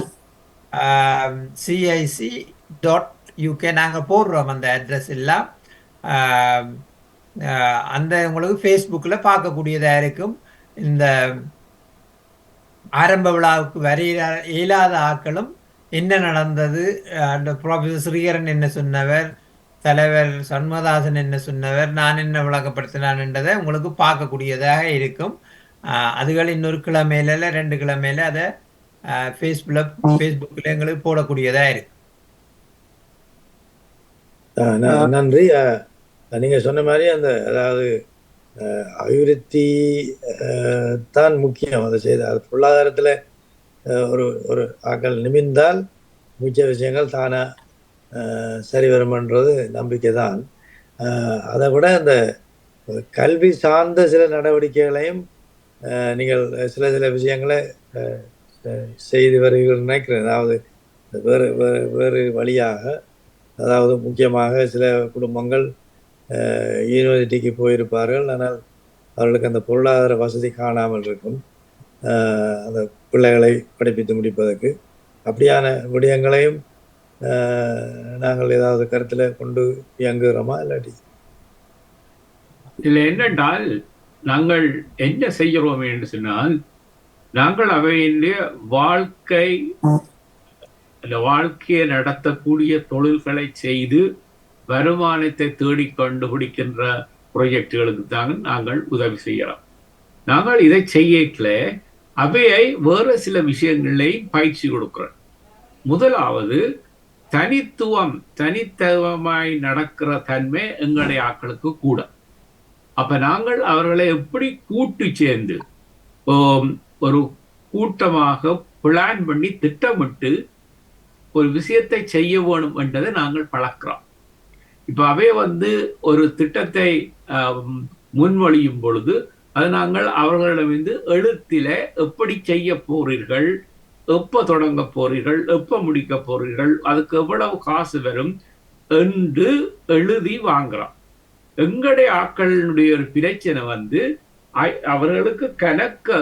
CIC.UK நாங்கள் போடுறோம் அந்த அட்ரஸ் எல்லாம். அந்த உங்களுக்கு ஃபேஸ்புக்கில் பார்க்கக்கூடியதாக இருக்கும். இந்த ஆரம்ப விழாவுக்கு வரைய இயலாத ஆக்களும் என்ன நடந்தது, அந்த ப்ரொஃபஸர் ஸ்ரீகரன் என்ன சொன்னவர், தலைவர் சண்முகதாசன் என்ன சொன்னவர், நான் என்ன விளக்கப்படுத்தினான்ன்றதை உங்களுக்கு பார்க்கக்கூடியதாக இருக்கும். அதுகள் இன்னொரு கிழமையில 2 கிழமையில அதை ஃபேஸ்புக்கில் எங்களுக்கு போடக்கூடியதாக இருக்கு. நன்றி. நீங்க சொன்ன மாதிரி அந்த அதாவது அபிவிருத்தி தான் முக்கியம். அதை செய்த அது பொருளாதாரத்தில் ஒரு ஆக்கள் நிமிர்ந்தால் மிச்ச விஷயங்கள் தானா சரி வருமன்றது நம்பிக்கை தான். அதை விட அந்த கல்வி சார்ந்த சில நடவடிக்கைகளையும் நீங்கள் சில விஷயங்களை செய்து வருகிறீர்கள் நினைக்கிறேன். அதாவது வேறு வழியாக, அதாவது முக்கியமாக சில குடும்பங்கள் யூனிவர்சிட்டிக்கு போயிருப்பார்கள், ஆனால் அவர்களுக்கு அந்த பொருளாதார வசதி காணாமல் இருக்கும் அந்த பிள்ளைகளை படிப்பித்து முடிப்பதற்கு. அப்படியான விடயங்களையும் நாங்கள் ஏதாவது கருத்தில் கொண்டு இயங்குகிறோமா இல்லாட்டி? இதில் என்னென்றால் நாங்கள் என்ன செய்கிறோம் என்று சொன்னால், நாங்கள் அவையினுடைய வாழ்க்கையை நடத்தக்கூடிய தொழில்களை செய்து வருமானத்தை தேடி கண்டுபிடிக்கின்ற ப்ராஜெக்டுகளுக்கு தான் நாங்கள் உதவி செய்யலாம். நாங்கள் இதை செய்யல அவையை வேறு சில விஷயங்களையும் பயிற்சி கொடுக்கிறோம். முதலாவது தனித்துவமாய் நடக்கிற தன்மை எங்களுடைய ஆட்களுக்கு கூட. அப்ப நாங்கள் அவர்களை எப்படி கூட்டு சேர்ந்து ஒரு கூட்டமாக பிளான் பண்ணி திட்டமிட்டு ஒரு விஷயத்தை செய்ய வேணும் என்றதை நாங்கள் பழக்கிறோம். இப்ப அவை ஒரு திட்டத்தை முன்வழியும் பொழுது அது நாங்கள் அவர்களிடமிருந்து எழுத்தில எப்படி செய்ய போறீர்கள், எப்ப தொடங்க போறீர்கள், எப்ப முடிக்க போறீர்கள், அதுக்கு எவ்வளவு காசு வரும் என்று எழுதி வாங்குறோம். எங்களுடைய ஆட்களுடைய ஒரு பிரச்சனை அவர்களுக்கு கணக்க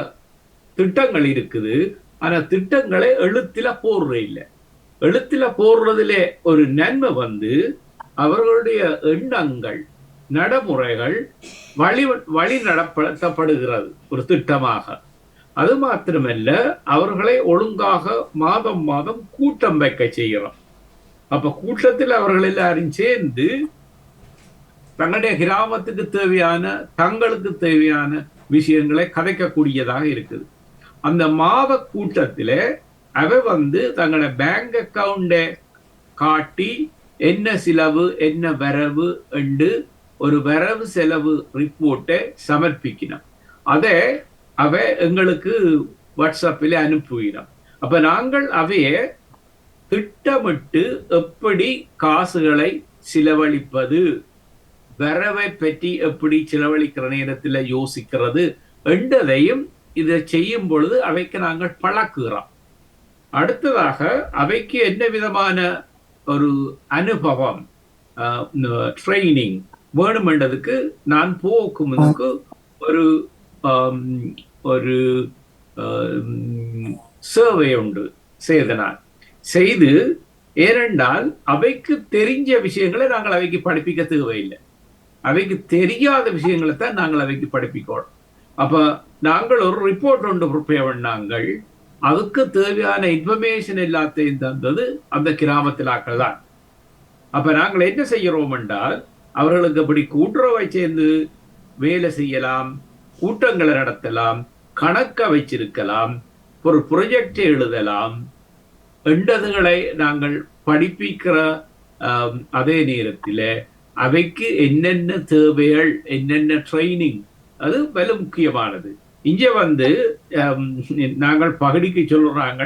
திட்டங்கள் இருக்குது, ஆனா திட்டங்களை எழுத்தில போடுற இல்லை. எழுத்தில போடுறதுல ஒரு நன்மை அவர்களுடைய எண்ணங்கள் நடைமுறைகள் வழி நடத்தப்படுகிறது ஒரு திட்டமாக. அது மாத்திரமல்ல, அவர்களை ஒழுங்காக மாதம் மாதம் கூட்டம் வைக்க செய்கிறோம். அப்ப கூட்டத்தில் அவர்கள் எல்லாரும் சேர்ந்து தங்களுடைய கிராமத்துக்கு தேவையான தங்களுக்கு தேவையான விஷயங்களை கதைக்கக்கூடியதாக இருக்குது. அந்த மாத கூட்டத்தில அவை தங்களோட பேங்க் அக்கவுண்டை காட்டி என்ன செலவு என்ன வரவு என்று ஒரு வரவு செலவு ரிப்போர்ட்டை சமர்ப்பிக்கணும். அதை அவை எங்களுக்கு வாட்ஸ்அப்பில் அனுப்புகிறோம். அப்ப நாங்கள் அவைய திட்டமிட்டு எப்படி காசுகளை செலவழிப்பது, வரவை பற்றி எப்படி செலவழிக்கிற நேரத்தில் யோசிக்கிறது என்றதையும் இதை செய்யும் பொழுது அவைக்கு நாங்கள் பழக்குகிறோம். அடுத்ததாக அவைக்கு என்ன விதமான ஒரு அனுபவம் ட்ரைனிங் வேணுமென்றதுக்கு நான் போக்குமுதுக்கு ஒரு சர்வே உண்டு செய்து ஏனென்றால் அவைக்கு தெரிஞ்ச விஷயங்களை நாங்கள் அவைக்கு படிப்பிக்க தேவையில்லை. அவைக்கு தெரியாத விஷயங்களை தான் நாங்கள் அவைக்கு படிப்பிக்கணும். அப்ப நாங்கள் ஒரு ரிப்போர்ட் ஒன்று ப்ரிப்பேர் பண்ணாங்கள். அதுக்கு தேவையான இன்ஃபர்மேஷன் எல்லாத்தையும் தந்தது அந்த கிராமத்தில் ஆக்கள் தான். அப்ப நாங்கள் என்ன செய்கிறோம் என்றால், அவர்களுக்கு அப்படி கூட்டுறவை சேர்ந்து வேலை செய்யலாம், கூட்டங்களை நடத்தலாம், கணக்க வச்சிருக்கலாம், ஒரு ப்ரொஜெக்டை எழுதலாம் என்றதுகளை நாங்கள் படிப்பிக்கிற அதே நேரத்தில் அவைக்கு என்னென்ன தேவைகள், என்னென்ன ட்ரைனிங், அது மிக முக்கியமானது. இங்க நாங்கள் பகுதிக்கு சொல்றாங்க,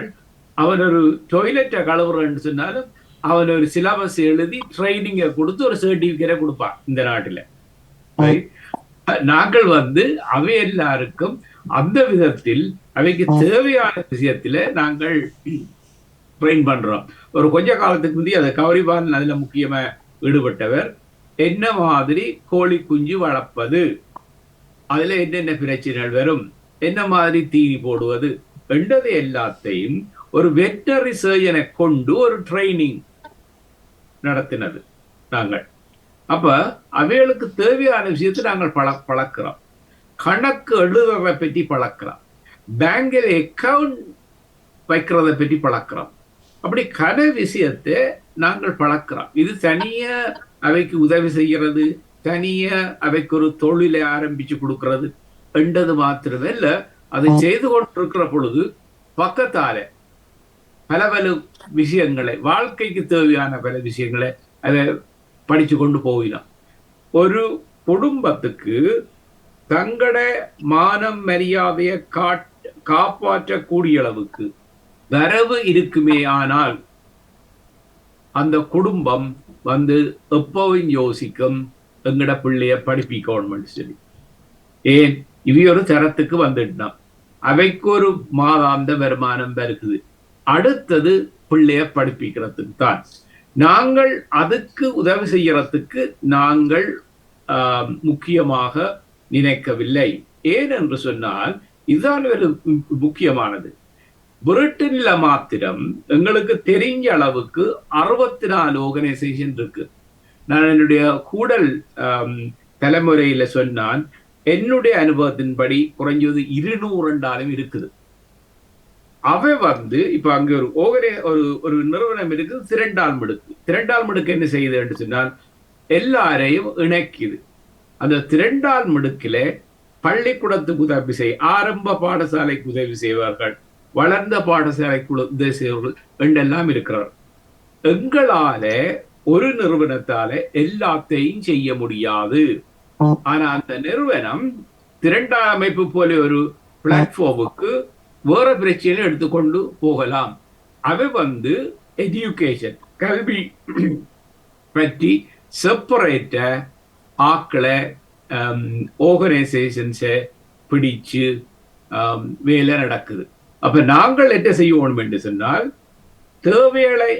அவன் ஒரு டொய்லெட்டை கழுவுறன்னு சொன்னாலும் அவன் ஒரு சிலபஸ் எழுதி ட்ரைனிங்கை கொடுத்து ஒரு சர்டிபிகேட்டை கொடுப்பான் இந்த நாட்டில். நாங்கள் அவை எல்லாருக்கும் அந்த விதத்தில் அவைக்கு தேவையான விஷயத்துல நாங்கள் ட்ரெயின் பண்றோம். ஒரு கொஞ்ச காலத்துக்கு முந்தைய அதை கௌரிபாலன் அதுல முக்கியமா ஈடுபட்டவர். என்ன மாதிரி கோழி குஞ்சு வளர்ப்பது, அதுல என்னென்ன பிரச்சனைகள் வரும், என்ன மாதிரி தீனி போடுவது என்றது எல்லாத்தையும் ஒரு வெட்டரி சர்ஜனை கொண்டு ஒரு ட்ரைனிங் நடத்தினது நாங்கள். அப்ப அவைகளுக்கு தேவையான விஷயத்தை நாங்கள் பழக்கிறோம். கணக்கு எழுதுறதை பற்றி பழக்கிறோம், பேங்கில் அக்கவுண்ட் வைக்கிறத பற்றி பழக்கிறோம். அப்படி கன விஷயத்தை நாங்கள் பழக்கிறோம். இது தனியா அவைக்கு உதவி செய்கிறது, தனியா அவைக்கு ஒரு தொழிலை ஆரம்பிச்சு கொடுக்கிறது என்றது மாத்திரமே இல்ல. அதை செய்து கொண்டிருக்கிற பொழுது பக்கத்தால பல பல விஷயங்களை, வாழ்க்கைக்கு தேவையான பல விஷயங்களை அதை படிச்சு கொண்டு போயிடும். ஒரு குடும்பத்துக்கு தங்கட மானம் மரியாதையை காப்பாற்றக்கூடிய அளவுக்கு வரவு இருக்குமே ஆனால் அந்த குடும்பம் எப்பவும் யோசிக்கும், எங்கட பிள்ளைய படிப்பிக்கணும் சொல்லி. ஏன் இவையொரு தரத்துக்கு வந்துட்டான், அவைக்கு ஒரு மாதாந்த வருமானம் வருகுது, அடுத்தது பிள்ளைய படிப்பிக்கிறதுக்கு தான். நாங்கள் அதுக்கு உதவி செய்யறதுக்கு நாங்கள் முக்கியமாக நினைக்கவில்லை. ஏன் என்று சொன்னால் இதுதான் ஒரு முக்கியமானது. பிரிட்டன்ல மாத்திரம் எங்களுக்கு தெரிஞ்ச அளவுக்கு 64 ஆர்கனைசேஷன் இருக்கு. நான் என்னுடைய கூடல் தலைமுறையில சொன்னான், என்னுடைய அனுபவத்தின்படி குறைஞ்சது 200 இருக்குது. அவை இப்ப அங்க ஒரு நிறுவனம் இருக்குது, திரண்டால் மிடுக்கு என்ன செய்யுது என்று சொன்னால் எல்லாரையும் இணைக்குது. அந்த திரண்டால் மிடுக்கில பள்ளிக்கூடத்துக்கு உதவி செய்ய, ஆரம்ப பாடசாலைக்கு உதவி செய்வார்கள், வளர்ந்த பாடசாலைக்கு உதவி செய்வார்கள் என்றெல்லாம் இருக்கிறார். எங்களால ஒரு நிறுவனத்தால எல்லாத்தையும் செய்ய முடியாது. ஆனா அந்த நிறுவனம் திரண்டால் அமைப்பு போல ஒரு பிளாட்ஃபார்முக்கு வேற பிரச்சனை எடுத்துக்கொண்டு போகலாம். அவை எஜுகேஷன், கல்வி பற்றி செப்பரேட்ட ஆக்களை ஆர்கனைசேஷன்ஸை பிடிச்சு வேலை நடக்குது. அப்ப நாங்கள் என்ன செய்யணும் என்று சொன்னால், தேவைகளை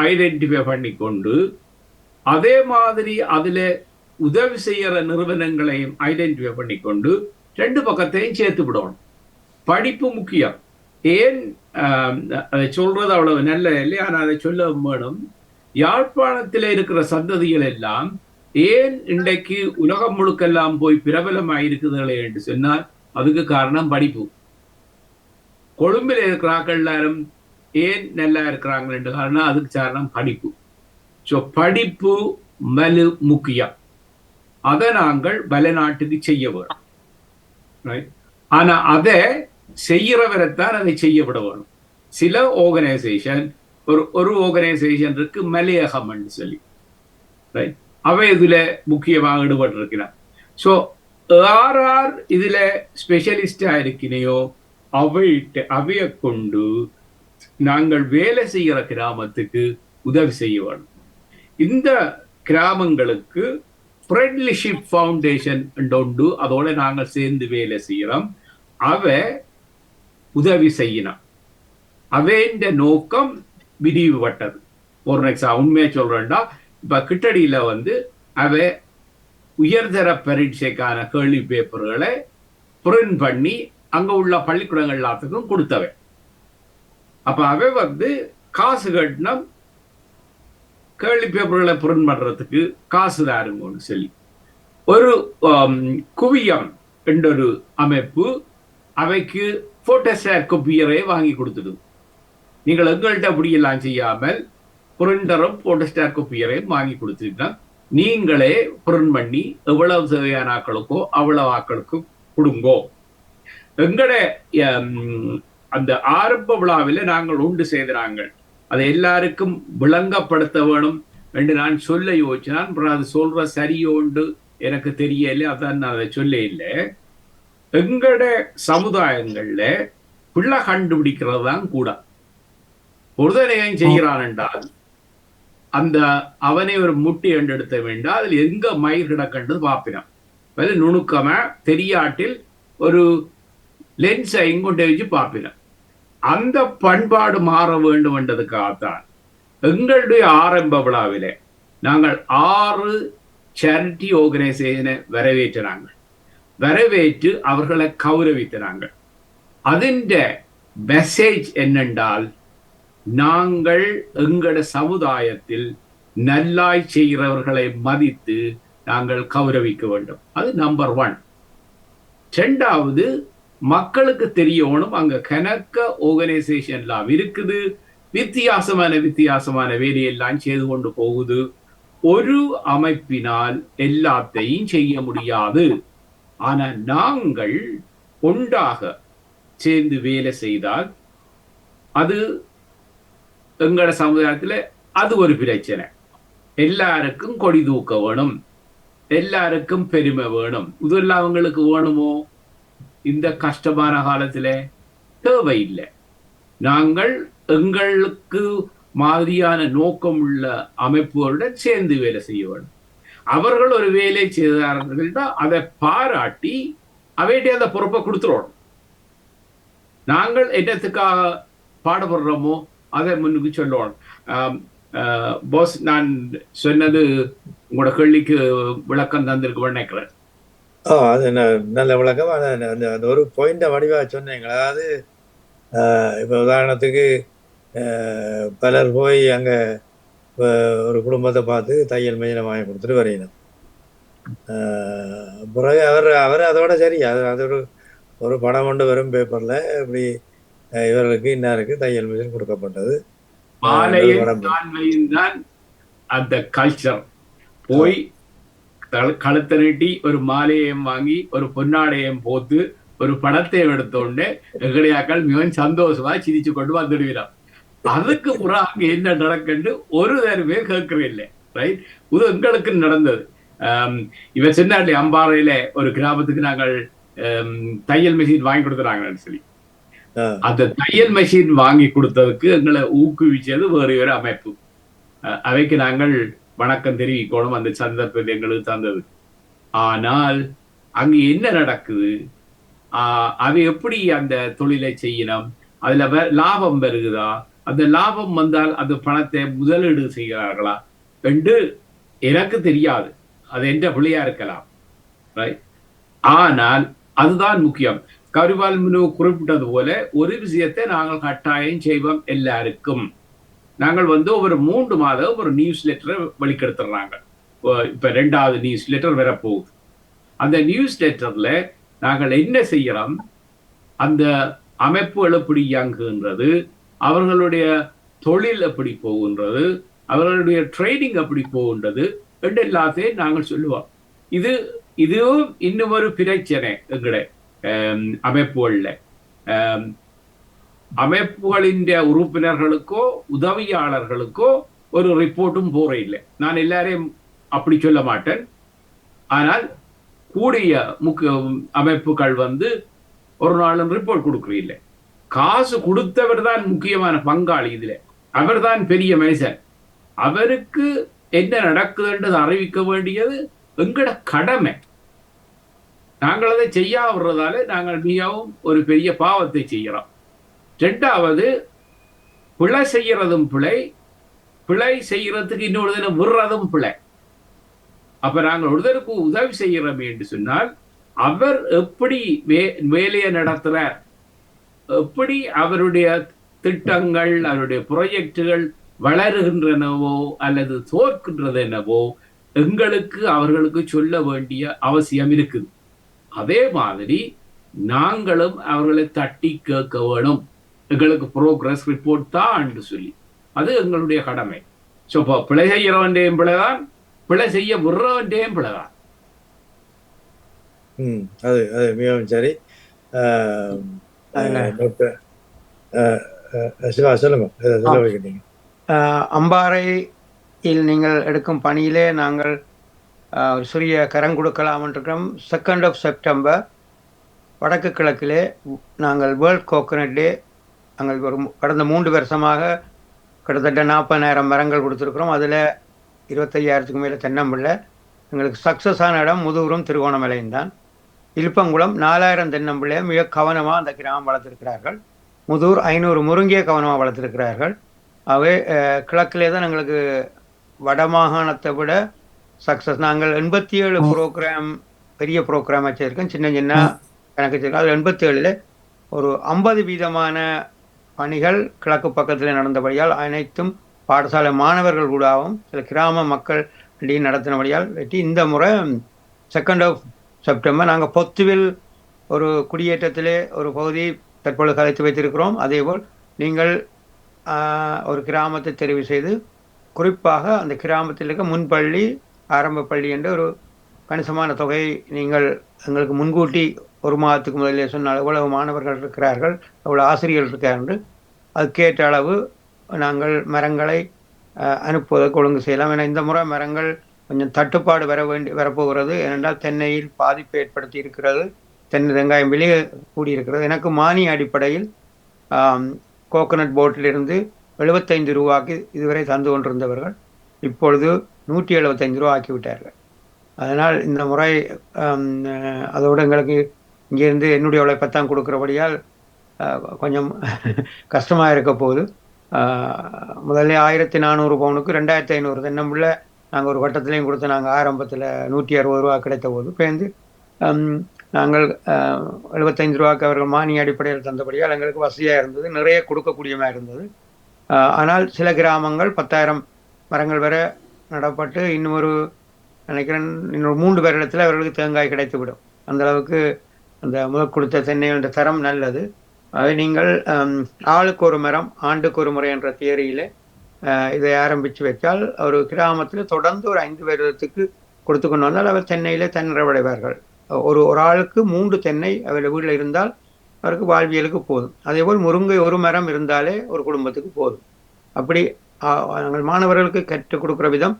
ஐடென்டிஃபை பண்ணிக்கொண்டு அதே மாதிரி அதுல உதவி செய்யற நிறுவனங்களையும் ஐடென்டிஃபை பண்ணிக்கொண்டு ரெண்டு பக்கத்தையும் சேர்த்து விடணும். படிப்பு முக்கியம். ஏன் அதை சொல்றது அவ்வளவு நல்ல இல்லையா, ஆனால் அதை சொல்ல வேணும். யாழ்ப்பாணத்தில் இருக்கிற சந்ததிகள் எல்லாம் ஏன் இன்றைக்கு உலகம் முழுக்கெல்லாம் போய் பிரபலமாயிருக்குதுகளே என்று சொன்னால் அதுக்கு காரணம் படிப்பு. கொழும்பில் இருக்கிறார்கள் எல்லாரும் ஏன் நல்லா இருக்கிறாங்க என்று காரணம், அதுக்கு காரணம் படிப்பு. ஸோ படிப்பு முக்கியம். அதை நாங்கள் வலநாட்டுக்கு செய்ய வேணும். ஆனா அதை செய்யறவரைத்தான் அதை செய்ய விட வேணும். சில ஆர்கனைசேஷன், ஒரு ஆர்கனைசேஷன் இருக்கு மலையகம் என்று சொல்லி, அவை இதுல முக்கியமாக ஈடுபட்டிருக்கிறார். ஸோ யார் இதுல ஸ்பெஷலிஸ்டா இருக்கிறையோ அவைய கொண்டு நாங்கள் வேலை செய்கிற கிராமத்துக்கு உதவி செய்ய வேணும். இந்த கிராமங்களுக்கு ஃப்ரெண்ட்லிஷிப் ஃபவுண்டேஷன் உண்டு, அதோட நாங்கள் சேர்ந்து வேலை செய்யறோம். அவ உதவி செய்யணும். அவைன்ற நோக்கம் விரிவுபட்டது. ஒரு உண்மையை சொல்றேன்டா, இப்ப கிட்டடியில அவ உயர்தர பரீட்சைக்கான கேள்வி பேப்பர்களை பிரிண்ட் பண்ணி அங்க உள்ள பள்ளிக்கூடங்கள் எல்லாத்துக்கும் கொடுத்தவை. அப்ப அவ காசு கட்டணம், கேள்வி பேப்பர்களை பிரிண்ட் பண்றதுக்கு காசு தாருங்கன்னு சொல்லி ஒரு குவியம் என்றொரு அமைப்பு அவைக்கு போட்டோஸ்டாட் காப்பியரை வாங்கி கொடுத்துடும். நீங்கள் எங்கள்கிட்ட அப்படியெல்லாம் செய்யாமல் பிரிண்டரும் போட்டோஸ்டாட் காப்பியரையும் வாங்கி கொடுத்துட்டா நீங்களே பிரிண்ட் பண்ணி எவ்வளவு தேவையான ஆக்களுக்கோ அவ்வளவு ஆக்களுக்கு கொடுங்கோ. எங்கட அந்த ஆரம்ப விழாவில் நாங்கள் உண்டு செய்தாங்க, அதை எல்லாருக்கும் விளங்கப்படுத்த வேணும் என்று நான் சொல்ல யோசிச்சான். அது சொல்ற சரியோண்டு எனக்கு தெரியல, அதான் நான் அதை சொல்ல இல்லை. எங்கட சமுதாயங்கள்ல பிள்ளை கண்டுபிடிக்கிறது தான் கூட. பொருதனையும் செய்கிறான் என்றால் அவனை ஒரு முட்டி எடுத்த வேண்டாம், அதுல எங்க மயிர் கிடக்கன்றது பார்ப்பினான். நுணுக்கமா தெரியாட்டில் ஒரு லென்ஸை கொண்டு வச்சு பார்ப்பினோம். அந்த பண்பாடு மாற வேண்டும் என்றதுக்காகத்தான் எங்களுடைய ஆரம்ப விழாவிலே நாங்கள் 6 சேரிட்டி ஆர்கனைசேஷனை வரவேற்று அவர்களை கௌரவித்தினாங்க. அதிண்ட மெசேஜ் என்னென்றால், நாங்கள் எங்களோட சமுதாயத்தில் நல்லாய் செய்கிறவர்களை மதித்து நாங்கள் கௌரவிக்க வேண்டும். அது நம்பர் 1. 2வது, மக்களுக்கு தெரியணும் அங்க கணக்க ஆர்கனைசேஷன்லாம் இருக்குது, வித்தியாசமான வேலையெல்லாம் செய்து கொண்டு போகுது. ஒரு அமைப்பினால் எல்லாத்தையும் செய்ய முடியாது. ஆனா நாங்கள் ஒன்றாக சேர்ந்து வேலை செய்தால் அது எங்களோட சமுதாயத்துல அது ஒரு பிரச்சனை. எல்லாருக்கும் கொடி தூக்க வேணும், எல்லாருக்கும் பெருமை வேணும். இதெல்லாம் அவங்களுக்கு வேணுமோ? இந்த கஷ்டமான காலத்துல தேவையில்லை. நாங்கள் எங்களுக்கு மாதிரியான நோக்கம் உள்ள அமைப்புகளுடன் சேர்ந்து வேலை செய்ய வேண்டும். அவர்கள் ஒரு வேலை செய்தார்கள், அதை பாராட்டி அவையிட்டே அந்த பொறுப்பை கொடுத்துருவோம். நாங்கள் என்னத்துக்காக பாடுபடுறோமோ அதை முன்னுக்கு சொல்லுவோம். பாஸ், நான் சொன்னது உங்களோட கேள்விக்கு விளக்கம் தந்திருக்கு நினைக்கிறேன். அது நல்ல விளக்கம். அந்த ஒரு பாயிண்ட வடிவா சொன்னீங்க. அதாவது இப்போ உதாரணத்துக்கு பலர் போய் அங்கே ஒரு குடும்பத்தை பார்த்து தையல் மெயினை வாங்கி கொடுத்துட்டு வரையணும். பிறகு அவர் அதோட சரி, அது ஒரு படம் கொண்டு வரும் பேப்பரில் இப்படி இவர்களுக்கு இன்னாருக்கு தையல் மிஷின் கொடுக்கப்பட்டது. அந்த கல்ச்சர் போய் கழுத்தை நீட்டி ஒரு மாலையையும் வாங்கி ஒரு பொன்னாடையும் போத்து ஒரு படத்தை எடுத்தோடனே எங்கடையாக்கள் மிகவும் சந்தோஷமா சிரிச்சு கொண்டு வந்துடுகிறார். அதுக்கு புறம் அங்க என்ன நடக்குன்னு ஒரு தடவை கேட்கவே இல்லை. ரைட், இது எங்களுக்கு நடந்தது. இவன் சின்னாடி அம்பாறையில ஒரு கிராமத்துக்கு நாங்கள் தையல் மெஷின் வாங்கி கொடுத்துறாங்கன்னு சொல்லி, அந்த தையல் மெஷின் வாங்கி கொடுத்ததுக்கு எங்களை ஊக்குவிச்சது வேறு ஒரு அமைப்பு. அவைக்கு நாங்கள் வணக்கம் தெரிவிக்கணும், அந்த சந்தர்ப்பத்தை எங்களுக்கு தந்தது. ஆனால் அங்க என்ன நடக்குது, அது எப்படி அந்த தொழிலை செய்யணும், அதுல லாபம் வருகுதா, அந்த லாபம் வந்தால் அந்த பணத்தை முதலீடு செய்கிறார்களா என்று எனக்கு தெரியாது. அது என்ற பிள்ளையா இருக்கலாம். ஆனால் அதுதான் முக்கியம். கரிவால் குறிப்பிட்டது போல ஒரு விஷயத்தை நாங்கள் கட்டாயம் செய்வோம் எல்லாருக்கும். நாங்கள் ஒரு 3 மாதம் ஒரு நியூஸ் லெட்டரை வெளிக்கெடுத்துறாங்க. இப்ப 2வது நியூஸ் லெட்டர் வரப்போகுது. அந்த நியூஸ் லெட்டர்ல நாங்கள் என்ன செய்யறோம், அந்த அமைப்புகள் எப்படி இயங்குகின்றது, அவர்களுடைய தொழில் எப்படி போகின்றது, அவர்களுடைய ட்ரைனிங் எப்படி போகின்றது என்று எல்லாத்தையும் நாங்கள் சொல்லுவோம். இதுவும் இன்னும் ஒரு பிரச்சனை எங்களுடைய அமைப்புகள்ல. அமைப்புகளின் உறுப்பினர்களுக்கோ உதவியாளர்களுக்கோ ஒரு ரிப்போர்ட்டும் போற இல்லை. நான் எல்லாரையும் அப்படி சொல்ல மாட்டேன். ஆனால் கூடிய முக்கிய அமைப்புகள் ஒரு நாளும் ரிப்போர்ட் கொடுக்குறீல்லை. காசு கொடுத்தவர் தான் முக்கியமான பங்காளி. இதுல அவர் தான் பெரிய மனுஷன். அவருக்கு என்ன நடக்குதுன்றது அறிவிக்க வேண்டியது எங்களோட கடமை. நாங்கள் அதை செய்யாவிடுறதால நாங்கள் மிகவும் ஒரு பெரிய பாவத்தை செய்கிறோம். 2வது, பிழை செய்யறதும் பிழை செய்யறதுக்கு இன்னொரு தினம் விடுறதும் பிழை. அப்ப நாங்கள் ஒருத்தருக்கு உதவி செய்கிறோம் என்று சொன்னால் அவர் எப்படி வேலையை நடத்துறார், எப்படி அவருடைய திட்டங்கள் அவருடைய ப்ராஜெக்டுகள் வளருகின்றனவோ அல்லது தோற்கின்றது என்னவோ எங்களுக்கு அவர்களுக்கு சொல்ல வேண்டிய அவசியம் இருக்குது. அதே மாதிரி நாங்களும் அவர்களை தட்டி கேட்க வேணும். எங்களுக்கு ப்ரோக்ரஸ் ரிப்போர்ட் தான் என்று சொல்லி, அது எங்களுடைய கடமை. ஸோ இப்போ பிழை செய்கிறவன்டையும் பிழைதான், பிழை செய்ய விடுறவன்டையும் பிழைதான். அது மிகவும் சரி. சொல்லுங்க. அம்பாறையில் நீங்கள் எடுக்கும் பணியிலே நாங்கள் ஒரு சிறிய கரம் கொடுக்கலாம் இருக்கிறோம். 2 செப்டம்பர் வடக்கு கிழக்கிலே நாங்கள் வேர்ல்ட் கோகனட் டே. நாங்கள் கடந்த 3 வருஷமாக கிட்டத்தட்ட 40,000 மரங்கள் கொடுத்துருக்குறோம். அதில் 25,000க்கு மேலே தென்னம்பிள்ளை. எங்களுக்கு சக்ஸஸ் ஆன இடம் முதுகுரும் திருகோணமலையும் தான். இலுப்பங்குளம் 4000 தென்னம்பிள்ளையை மிக கவனமாக அந்த கிராமம் வளர்த்திருக்கிறார்கள். முதுகுர் 500 முருங்கையை கவனமாக வளர்த்திருக்கிறார்கள். அவை கிழக்கிலே தான் எங்களுக்கு வடமாகாணத்தை விட சக்ஸஸ். நாங்கள் 87 ப்ரோக்ராம் பெரிய ப்ரோக்ராம் வச்சிருக்கோம், சின்ன சின்ன கணக்கு வச்சிருக்கோம். அது 87ல் ஒரு 50% பணிகள் கிழக்கு பக்கத்தில் நடந்தபடியால் அனைத்தும் பாடசாலை மாணவர்கள் கூடவும் சில கிராம மக்கள் நடத்தினபடியால் வெற்றி. இந்த முறை 2 செப்டம்பர் நாங்கள் பொத்துவில் ஒரு குடியேற்றத்திலே ஒரு பகுதி தற்பொழுது கலைத்து வைத்திருக்கிறோம். அதேபோல் நீங்கள் ஒரு கிராமத்தை தெரிவு செய்து குறிப்பாக அந்த கிராமத்தில் இருக்க முன்பள்ளி ஆரம்ப பள்ளி என்ற ஒரு கணிசமான தொகை நீங்கள் எங்களுக்கு முன்கூட்டி ஒரு மாதத்துக்கு முதலே சொன்னால் எவ்வளவு மாணவர்கள் இருக்கிறார்கள், எவ்வளவு ஆசிரியர்கள் இருக்கிறார்கள், அதுக்கேற்ற அளவு நாங்கள் மரங்களை அனுப்புவதற்கு ஒழுங்கு செய்யலாம். ஏன்னா இந்த முறை மரங்கள் கொஞ்சம் தட்டுப்பாடு வரப்போகிறது. ஏனென்றால் தென்னையில் பாதிப்பு ஏற்படுத்தி இருக்கிறது, தென்னை வெங்காயம் வெளியே கூடியிருக்கிறது. எனக்கு மானிய அடிப்படையில் கோகனட் போட்டிலிருந்து 75 ரூபாய்க்கு இதுவரை தந்து கொண்டிருந்தவர்கள் இப்பொழுது 175 ரூபா ஆக்கிவிட்டார்கள். அதனால் இந்த முறை அதோடு எங்களுக்கு இங்கேருந்து என்னுடைய உழைப்பத்தான் கொடுக்குறபடியால் கொஞ்சம் கஷ்டமாக இருக்க போகுது. முதல்ல 1400 பவுனுக்கு 2500 தென்னம்பிள்ளை நாங்கள் ஒரு வட்டத்திலையும் கொடுத்து நாங்கள் ஆரம்பத்தில் 160 ரூபா கிடைத்த போது பேருந்து நாங்கள் 75 ரூபாய்க்கு அவர்கள் மானிய அடிப்படையில் தந்தபடியால் எங்களுக்கு வசதியாக இருந்தது, நிறைய கொடுக்கக்கூடியமாக இருந்தது. ஆனால் சில கிராமங்கள் 10,000 மரங்கள் வரை நடப்பட்டு இன்னொரு நினைக்கிறேன் இன்னொரு 3 வருடத்தில் அவர்களுக்கு தேங்காய் கிடைத்துவிடும். அந்த அளவுக்கு அந்த முதல் கொடுத்த தென்னையோட தரம் நல்லது. அதை நீங்கள் ஆளுக்கு ஒரு மரம் ஆண்டுக்கு ஒரு முறை என்ற தியரியில் இதை ஆரம்பித்து வைத்தால் ஒரு கிராமத்தில் தொடர்ந்து ஒரு 5 வருடத்துக்கு கொடுத்து கொண்டு வந்தால் அவர் தென்னையிலே தன்னிறைவடைவார்கள். ஒரு ஆளுக்கு 3 தென்னை அவர் வீட்டில் இருந்தால் அவருக்கு வாழ்வியலுக்கு போதும். அதேபோல் முருங்கை ஒரு மரம் இருந்தாலே ஒரு குடும்பத்துக்கு போதும். அப்படி நாங்கள் மாணவர்களுக்கு கற்றுக் கொடுக்குற விதம்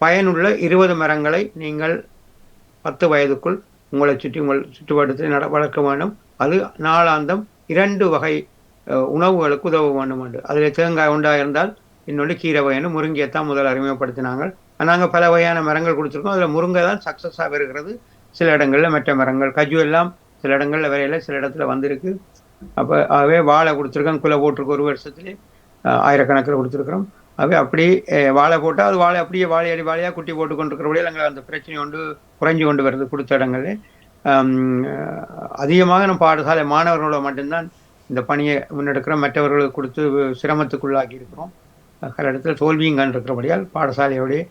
பயனுள்ள 20 மரங்களை நீங்கள் 10 வயதுக்குள் உங்களை சுற்றி உங்கள் சுற்றுவட்டத்தில் வளர்க்க வேண்டும். அது நாளாந்தம் 2 வகை உணவுகளுக்கு உதவ வேண்டும் என்று. அதில் தேங்காய் உண்டா இருந்தால் இன்னொன்று கீரை வகைன்னு முருங்கையைத்தான் முதல் அறிமுகப்படுத்தினாங்க. நாங்கள் பல வகையான மரங்கள் கொடுத்துருக்கோம். அதில் முருங்கை தான் சக்ஸஸாக வருகிறது. சில இடங்களில் மற்ற மரங்கள் கஜு எல்லாம் சில இடங்களில் வரையில் சில இடத்துல வந்திருக்கு. அப்போ ஆகவே வாழை கொடுத்துருக்கோம், குலை போட்டிருக்கு, ஒரு வருஷத்துலேயே ஆயிரக்கணக்கில் கொடுத்துருக்குறோம். ஆகவே அப்படி வாழை போட்டால் அது வாழை அப்படியே வாழையடி வாழையாக குட்டி போட்டு கொண்டிருக்கிறபடியே எங்கள் அந்த பிரச்சனை குறைஞ்சி கொண்டு வருது. கொடுத்த இடங்களில் அதிகமாக நம்ம பாடசாலை மாணவர்களோட மட்டும்தான் இந்த பணியை முன்னெடுக்கிறோம். மற்றவர்களுக்கு கொடுத்து சிரமத்துக்குள்ளாக்கி இருக்கிறோம். சில இடத்துல தோல்வியும் கண்டிருக்கிறபடியால் பாடசாலையோடைய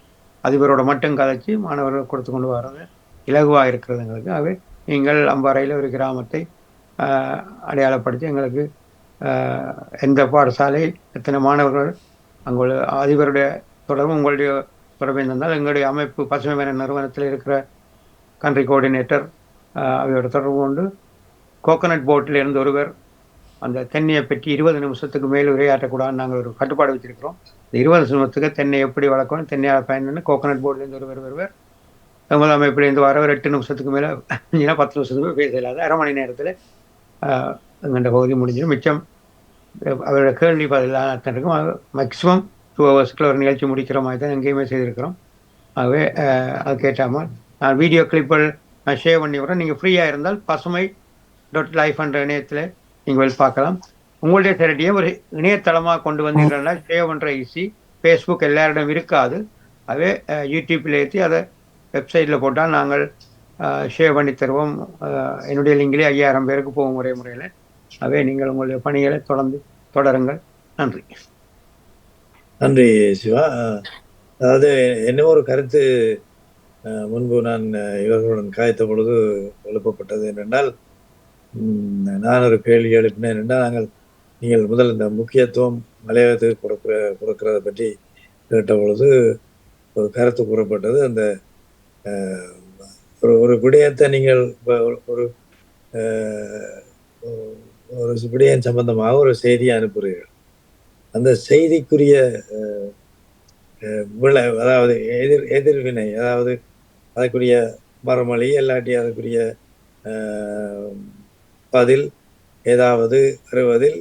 அதிபரோட மட்டும் கதைச்சி மாணவர்கள் கொடுத்து கொண்டு வர்றது இலகுவாக இருக்கிறது எங்களுக்கு. ஆகவே நீங்கள் அம்பாறையில் ஒரு கிராமத்தை அடையாளப்படுத்தி எங்களுக்கு எந்த பாடசாலை எத்தனை மாணவர்கள் அங்குள்ள அதிபருடைய தொடர்பு உங்களுடைய தொடர்பு இருந்தால் எங்களுடைய அமைப்பு பசுமை மேன நிறுவனத்தில் இருக்கிற கண்ட்ரி கோஆர்டினேட்டர் அவையோட தொடர்பு கொண்டு கோகனட் போட்டில் இருந்து ஒருவர் அந்த தென்னையை பற்றி 20 நிமிஷத்துக்கு மேல் உரையாற்றக்கூடாதுன்னு நாங்கள் ஒரு கட்டுப்பாடு வச்சிருக்கிறோம். இந்த 20 நிமிஷத்துக்கு தென்னை எப்படி வளர்க்கணும், தென்னையால் பயன் கோகனட் போர்ட்லேருந்து ஒருவர் எமது அமைப்பிலேருந்து வரவர் 8 நிமிஷத்துக்கு மேலே 10 நிமிஷத்துக்கு பேச இல்லாத அரை மணி நேரத்தில் எங்கள்ட பகுதி முடிஞ்சிடும். மிச்சம் அவரோட கேள்வி பதிலாக இருக்கும். மேக்ஸிமம் 2 ஹவர்ஸ்க்குள்ள ஒரு நிகழ்ச்சி முடிக்கிற மாதிரி தான் எங்கேயுமே செய்திருக்கிறோம். ஆகவே அது கேட்டாமல் நான் வீடியோ கிளிப்புகள் நான் ஷேர் பண்ணி வரேன். நீங்கள் ஃப்ரீயாக இருந்தால் pasumai.life என்ற இணையத்தில் நீங்கள் பார்க்கலாம். உங்களுடைய திரட்டியை ஒரு இணையதளமாக கொண்டு வந்தீங்கன்னா ஷேர் பண்ணுற ஈஸி. ஃபேஸ்புக் எல்லாரிடம் இருக்காது. அதே யூடியூப்பில் ஏற்றி அதை வெப்சைட்டில் போட்டால் நாங்கள் ஷேர் பண்ணி தருவோம். என்னுடைய லிங்கிலே 5000 பேருக்கு போகும் ஒரே முறையில். அவே நீங்கள் உங்களுடைய பணிகளை தொடருங்கள். நன்றி. நன்றி சிவா. அதாவது என்ன ஒரு கருத்து முன்பு நான் இவர்களுடன் காய்த்த பொழுது எழுப்பப்பட்டது என்னென்றால், நான் ஒரு கேள்வி எழுப்பினேன் என்றால், நீங்கள் முதல் இந்த முக்கியத்துவம் மலையாளத்துக்கு கொடுக்கிறத பற்றி கேட்ட பொழுது ஒரு கருத்து கூறப்பட்டது. அந்த ஒரு விடயத்தை நீங்கள் ஒரு விடயம் சம்பந்தமாக ஒரு செய்தியை அனுப்புகிறீர்கள். அந்த செய்திக்குரிய அதாவது எதிர்வினை, அதாவது அதுக்குரிய மறுமொழி இல்லாட்டி அதுக்குரிய பதில் ஏதாவது வருவதில்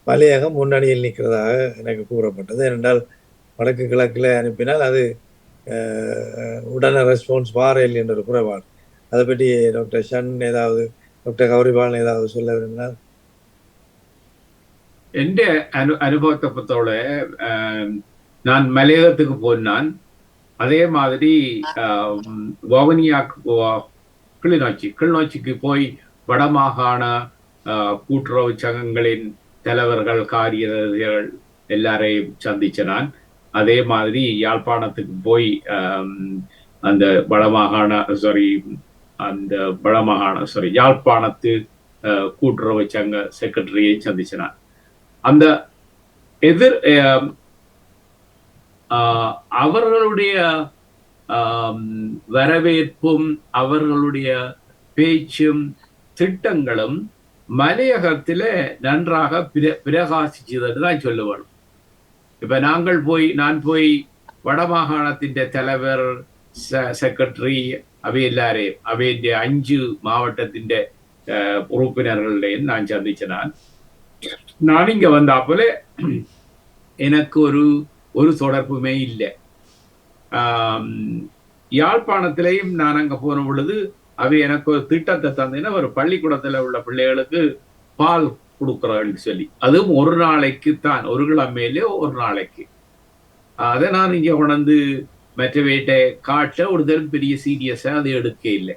மலையகம் முன்னணியில் நிற்கிறதாக எனக்கு கூறப்பட்டது. ஏனென்றால் வடக்கு கிழக்கில் அனுப்பினால் அது உடனே ரெஸ்பான்ஸ் வாரையில் என்ற ஒரு குறைபாடு. அதை பற்றி டாக்டர் ஷன் ஏதாவது, டாக்டர் கௌரிபாலன் ஏதாவது சொல்ல விரும்பினால்? எந்த அனுபவத்தை பொறுத்தவரை நான் மலையகத்துக்கு போனான். அதே மாதிரி வவுனியா கிளிநொச்சிக்கு போய் வடமாகாண கூட்டுறவு சங்கங்களின் தலைவர்கள், காரியர்கள் எல்லாரையும் சந்திச்ச நான். அதே மாதிரி யாழ்ப்பாணத்துக்கு போய் அந்த யாழ்ப்பாணத்து கூட்டுறவு சங்க செக்ரட்டரியை சந்திச்ச நான். அந்த அவர்களுடைய வரவேற்பும் அவர்களுடைய பேச்சும் திட்டங்களும் மலையகத்தில நன்றாக பிரகாசிச்சதுன்னு தான் சொல்லுவேன். இப்ப நான் போய் வடமாகாணத்தின் தலைவர், செக்ரட்டரி அவை எல்லாரையும் அவைய 5 மாவட்டத்தின் உறுப்பினர்களையும் நான் சந்திச்சேன். நான் இங்க வந்தாப்புல எனக்கு ஒரு தொடர்புமே இல்லை. யாழ்ப்பாணத்திலையும் நான் அங்க போன பொழுது அவை எனக்கு ஒரு திட்டத்தை தந்தேன்னா, ஒரு பள்ளிக்கூடத்துல உள்ள பிள்ளைகளுக்கு பால் கொடுக்குறேன்னு சொல்லி, அதுவும் ஒரு நாளைக்கு தான், ஒரு கிழமையிலே ஒரு நாளைக்கு. அதை நான் இங்க உணர்ந்து மற்ற வீட்டை காட்ட ஒரு தரம் பெரிய சீரியஸா அதை எடுக்க இல்லை.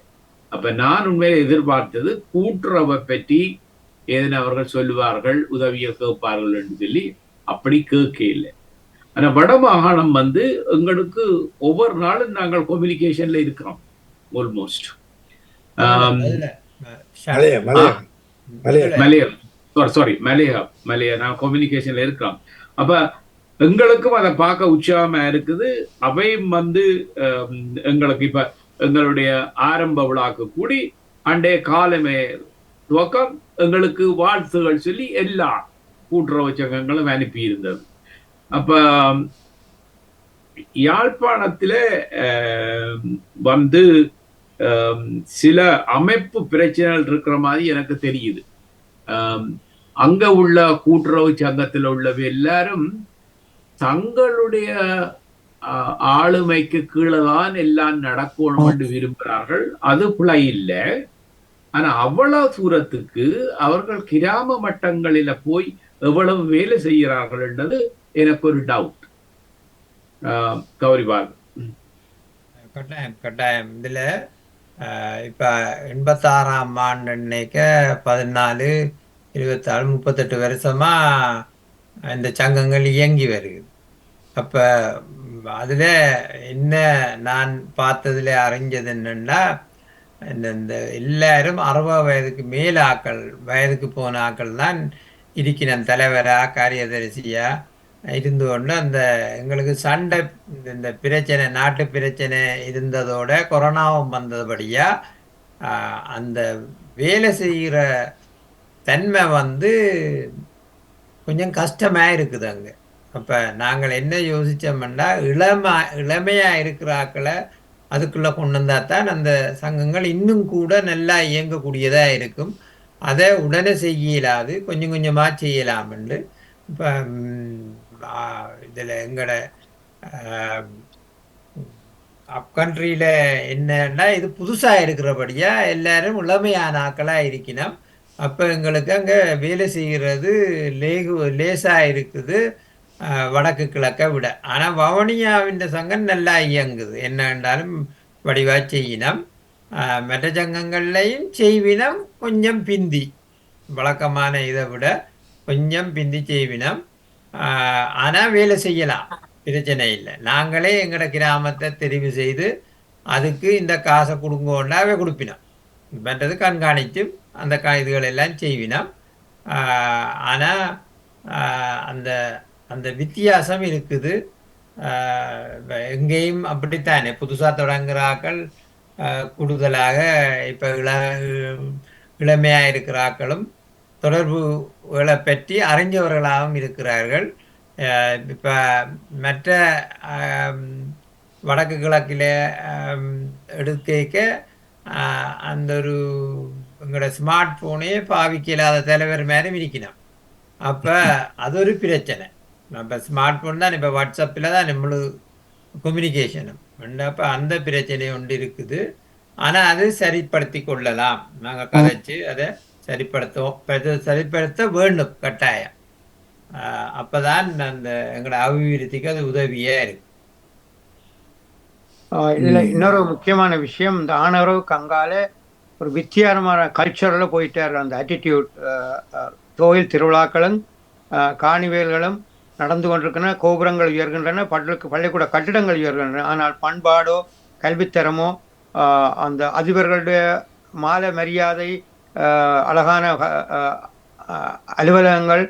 அப்ப நான் உண்மையில எதிர்பார்த்தது கூட்டுறவை பற்றி ஏதேனும் அவர்கள் சொல்லுவார்கள், உதவியை கேட்பார்கள் என்று சொல்லி அப்படி கேட்க இல்லை. ஆனா வடமாகாணம் எங்களுக்கு ஒவ்வொரு நாளும் நாங்கள் கம்யூனிகேஷன்ல இருக்கிறோம். ஆல்மோஸ்ட் மலையா நான் கம்யூனிகேஷன்ல இருக்கிறோம். அப்ப எங்களுக்கும் அதை பார்க்க உற்சாகமா இருக்குது. அவையும் எங்களுக்கு இப்ப எங்களுடைய ஆரம்ப விழாக்கு கூடி அண்டே காலமே துவக்கம் எங்களுக்கு வாழ்த்துகள் சொல்லி எல்லா கூட்டுறவு சங்கங்களும் அனுப்பி இருந்தது. அப்ப யாழ்ப்பாணத்தில சில அமைப்பு பிரச்சனைகள் இருக்கிற மாதிரி எனக்கு தெரியுது. அங்க உள்ள கூட்டுறவு சங்கத்தில் உள்ளவை எல்லாரும் தங்களுடைய ஆளுமைக்கு கீழேதான் எல்லாம் நடக்கணும் என்று விரும்புகிறார்கள். அது பிழை இல்லை. ஆனா அவ்வளவு தூரத்துக்கு அவர்கள் கிராம மட்டங்களில போய் எவ்வளவு வேலை செய்கிறார்கள் என்றது எனக்கு ஒரு டவுட். கௌரிபால். கட்டாயம் இதுல இப்ப 86ஆம் ஆண்டு நினைக்க 14, 24, 38 வருஷமா இந்த சங்கங்கள் இயங்கி வருகிறது. அப்ப அதுல என்ன நான் பார்த்ததுல அறிஞ்சது என்னன்னா, இந்த எல்லாரும் 60 வயதுக்கு வயதுக்கு போன ஆக்கள் தான் இருக்கிறேன் தலைவரா காரியதரிசியா இருந்து கொண்டு அந்த எங்களுக்கு சண்டை, இந்த பிரச்சனை, நாட்டு பிரச்சனை இருந்ததோட கொரோனாவும் வந்தபடியா அந்த வேலை செய்கிற தன்மை கொஞ்சம் கஷ்டமா இருக்குது அங்க. அப்ப நாங்கள் என்ன யோசிச்சோம்னா, இளமையா இருக்கிற ஆக்களை அதுக்குள்ள கொண்டு வந்தா தான் அந்த சங்கங்கள் இன்னும் கூட நல்லா இயங்கக்கூடியதா இருக்கும். அதை உடனே செய்யலாது, கொஞ்சம் கொஞ்சமா செய்யலாம்னு. இப்போ இதில் எங்களோட அப்கண்ட்ரியில் என்னன்னா, இது புதுசாக இருக்கிறபடியா எல்லாரும் இளமையான ஆக்களாக இருக்கணும். அப்போ எங்களுக்கு அங்கே வேலை செய்கிறது லேசாக இருக்குது வடக்கு கிழக்க விட. ஆனால் வவுனியாவின் சங்கம் நல்லா இயங்குது. என்ன என்றாலும் வடிவா செய்யினம். மற்ற சங்கங்கள்லையும் செய்வினம் கொஞ்சம் பிந்தி, வழக்கமான இதை விட கொஞ்சம் பிந்தி செய்வினம். ஆனால் வேலை செய்யலாம், பிரச்சனை இல்லை. நாங்களே எங்களோட கிராமத்தை தெரிவு செய்து அதுக்கு இந்த காசை கொடுங்கோண்டாவே கொடுப்பினோம். மற்றது கண்காணித்து அந்த இதுகள் எல்லாம் செய்வினோம். ஆனால் அந்த அந்த வித்தியாசம் இருக்குது. எங்கேயும் அப்படித்தானே புதுசாக தொடங்குகிறாக்கள் கூடுதலாக இப்போ இளமையாக இருக்கிறாக்களும் தொடர்புகளை பற்றி அறிஞ்சவர்களாகவும் இருக்கிறார்கள். இப்போ மற்ற வடக்கு கிழக்கில் எடுக்க அந்த ஒரு எங்களோட ஸ்மார்ட் ஃபோனே பாவிக்க இல்லாத தலைவர் மாதிரி இருக்கணும். அப்போ அது ஒரு பிரச்சனை. இப்போ ஸ்மார்ட் ஃபோன் தான், இப்போ வாட்ஸ்அப்பில் தான் நம்மளுக்கு கம்யூனிகேஷனும். அப்ப அந்த பிரச்சனை ஒன்று இருக்குது. ஆனா அது சரிப்படுத்தி கொள்ளலாம். நாங்க கதைச்சு அதை சரிப்படுத்த வேண்டும் கட்டாயம். அப்பதான் அந்த எங்களோட அபிவிருத்திக்கு அது உதவியா இருக்கு. இதுல இன்னொரு முக்கியமான விஷயம், இந்த ஆணவருக்கு அங்கால ஒரு வித்தியாசமான கல்ச்சர்ல போயிட்டார். அந்த ஆட்டிடியூட், கோயில் திருவிழாக்களும் காணிவேல்களும் நடந்து கொண்டிருக்கின்றன, கோபுரங்கள் உயர்கின்றன, பள்ளிக்கூட கட்டிடங்கள் உயர்கின்றன. ஆனால் பண்பாடோ கல்வித்தரமோ அந்த அதிபர்களுடைய மாலை மரியாதை, அழகான அலுவலகங்கள்,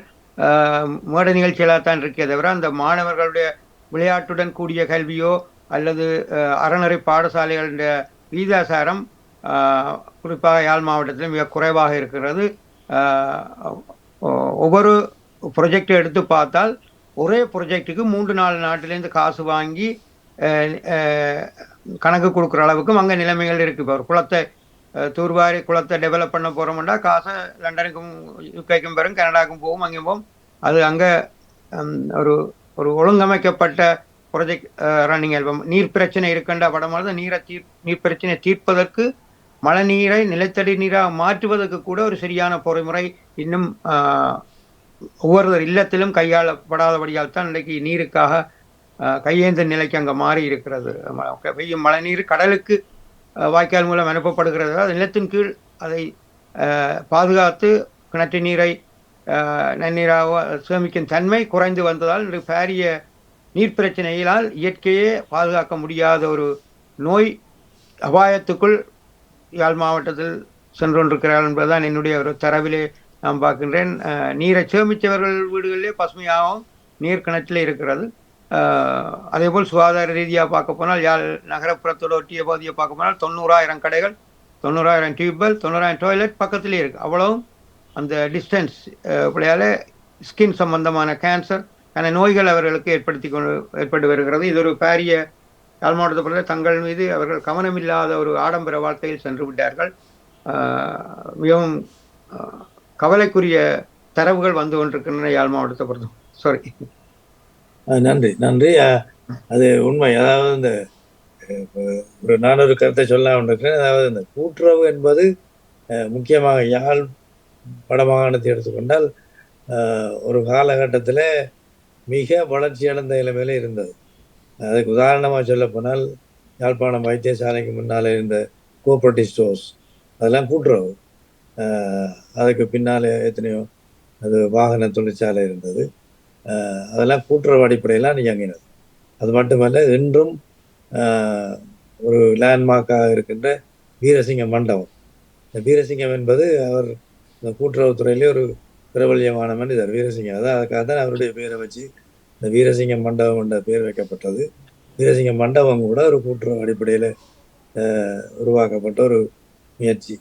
மேடை நிகழ்ச்சிகளாகத்தான் இருக்கே தவிர அந்த மாணவர்களுடைய விளையாட்டுடன் கூடிய கல்வியோ அல்லது அறநெறி பாடசாலைகளுடைய வீதாசாரம் குறிப்பாக யாழ் மாவட்டத்தில் மிக குறைவாக இருக்கிறது. ஒவ்வொரு ப்ரொஜெக்டை எடுத்து பார்த்தால் ஒரே ப்ரொஜெக்டுக்கு 3-4 நாட்டிலேருந்து காசு வாங்கி கணக்கு கொடுக்குற அளவுக்கும் அங்கே நிலைமைகள் இருக்குது. இப்போ ஒரு குளத்தை தூர்வாரி குளத்தை டெவலப் பண்ண போகிறோம்னா காசை லண்டனுக்கும் யுகேக்கும் பெறும், கனடாவுக்கும் போகும், அங்கேயும் போகும். அது அங்கே ஒரு ஒரு ஒழுங்கமைக்கப்பட்ட ப்ரொஜெக்ட் ரன்னிங் ஆல்பம். நீர் பிரச்சனை இருக்கின்ற படமானது நீர் பிரச்சனை தீர்ப்பதற்கு மழை நீரை நிலத்தடி நீராக மாற்றுவதற்கு கூட ஒரு சரியான பொறிமுறை இன்னும் ஒவ்வொரு இல்லத்திலும் கையாளப்படாதபடியால் தான் இன்றைக்கு நீருக்காக கையேந்த நிலைக்கு அங்கே மாறி இருக்கிறது. பெய்யும் மழை நீர் கடலுக்கு வாய்க்கால் மூலம் அனுப்பப்படுகிறது. அது நிலத்தின் கீழ் அதை பாதுகாத்து கிணற்று நீரை நன்னீராக சேமிக்கும் தன்மை குறைந்து வந்ததால் இன்று பாரிய நீர் பிரச்சனையினால் இயற்கையே பாதுகாக்க முடியாத ஒரு நோய் அபாயத்துக்குள் யாழ் மாவட்டத்தில் சென்று கொண்டிருக்கிறார்கள் என்பதுதான் என்னுடைய ஒரு தரவிலே நான் பார்க்கின்றேன். நீரை சேமித்தவர்கள் வீடுகளிலே பசுமையாகவும் நீர் கிணற்றிலே இருக்கிறது. அதேபோல் சுகாதார ரீதியாக பார்க்க போனால் யாழ் நகரப்புறத்தோடு ஒட்டிய பகுதியை பார்க்க போனால் 90,000 கடைகள், 90,000 டியூப்வெல், 90,000 டாய்லெட் பக்கத்திலே இருக்குது. அவ்வளவும் அந்த டிஸ்டன்ஸ் பிள்ளையால் ஸ்கின் சம்பந்தமான கேன்சர் நோய்கள் அவர்களுக்கு ஏற்பட்டு வருகிறது. இது ஒரு பாரிய யாழ் மாவட்டத்தை பொறுத்த தங்கள் மீது அவர்கள் கவனமில்லாத ஒரு ஆடம்பர வாழ்க்கையில் சென்று விட்டார்கள். மிகவும் கவலைக்குரிய தரவுகள் வந்து கொண்டிருக்கின்றன யாழ் மாவட்டத்தை பொறுத்தும். சாரி. நன்றி. அது உண்மை. அதாவது இந்த நான் ஒரு கருத்தை சொல்லலாம் இருக்கிறேன். அதாவது இந்த கூட்டுறவு என்பது முக்கியமாக யாழ் வடமாகாணத்தை எடுத்துக்கொண்டால் ஒரு காலகட்டத்தில் மிக வளர்ச்சி அடைந்த நிலைமையில இருந்தது. அதுக்கு உதாரணமாக சொல்ல போனால் யாழ்ப்பாணம் வைத்தியசாலைக்கு முன்னால் இருந்த கோஆபரேட்டிவ் ஸ்டோர்ஸ் அதெல்லாம் கூட்டுறவு. அதுக்கு பின்னால் எத்தனையோ அது வாகன தொழிற்சாலை இருந்தது. அதெல்லாம் கூட்டுறவு அடிப்படையெல்லாம் இயங்கினது. அது மட்டுமல்ல, இன்றும் ஒரு லேண்ட்மார்க்காக இருக்கின்ற வீரசிங்க மண்டபம். இந்த வீரசிங்கம் என்பது அவர் இந்த கூட்டுறவுத்துறையிலே ஒரு பிரபல்யமான மனிதர் வீரசிங்கம். அதான் அதுக்காக தான் அவருடைய பேரை வச்சு இந்த வீரசிங்க மண்டபம் என்ற பேர் வைக்கப்பட்டது. வீரசிங்க மண்டபம் கூட ஒரு கூட்டுறவு அடிப்படையில் உருவாக்கப்பட்ட ஒரு முயற்சி.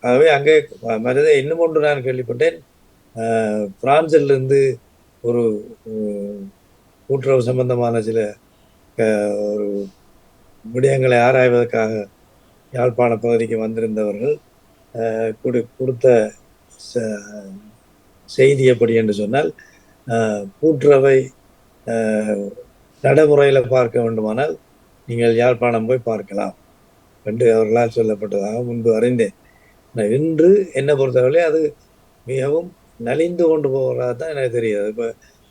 ஆகவே அங்கே மனித இன்னும் ஒன்று நான் கேள்விப்பட்டேன். பிரான்சிலிருந்து ஒரு கூட்டுறவு சம்பந்தமான சில ஒரு விடயங்களை ஆராய்வதற்காக யாழ்ப்பாண பகுதிக்கு வந்திருந்தவர்கள் கொடுத்த செய்தி எப்படி என்று சொன்னால், கூட்டுறவை நடைமுறையில் பார்க்க வேண்டுமானால் நீங்கள் யாழ்ப்பாணம் போய் பார்க்கலாம் என்று அவர்களால் சொல்லப்பட்டதாக முன்பு அறிந்தேன். இன்று என்னை பொறுத்தவரை அது மிகவும் நலிந்து கொண்டு போகிறதா தான் எனக்கு தெரியாது. இப்போ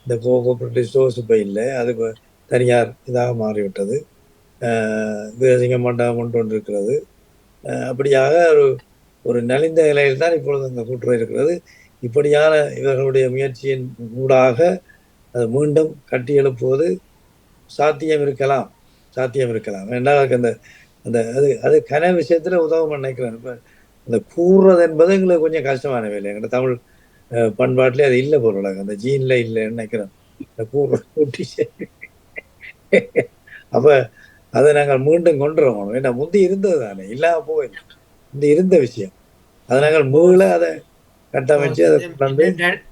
இந்த கோஆபரேட்டிவ் ஸ்டோர்ஸ் இப்போ இல்லை, அது இப்போ தனியார் இதாக மாறிவிட்டது. வீரசிங்க மண்டபம் கொண்டு இருக்கிறது. அப்படியாக ஒரு நலிந்த நிலையில் தான் இப்பொழுது அந்த கூட்டுறவு இருக்கிறது. இப்படியான இவர்களுடைய முயற்சியின் ஊடாக அது மீண்டும் கட்டி எழுப்புவது சாத்தியம் இருக்கலாம். என்றால் அந்த அந்த அது கன விஷயத்துல உதவும் நினைக்கிறேன். இப்போ அந்த கூறுறது என்பது எங்களுக்கு கொஞ்சம் கஷ்டமான வேலை. எங்களோட தமிழ் பண்பாட்டிலே அது இல்லை பொருளாக, அந்த ஜீன்ல இல்லைன்னு நினைக்கிறேன். இந்த கூட்டி அப்ப அதை நாங்கள் மீண்டும் கொண்டு வரணும். ஏன்னா முந்தி இருந்தது தானே, இல்லாம போயிடும். இந்த இருந்த விஷயம் அதை நாங்கள் மீள அதை கட்டமைச்சு அதை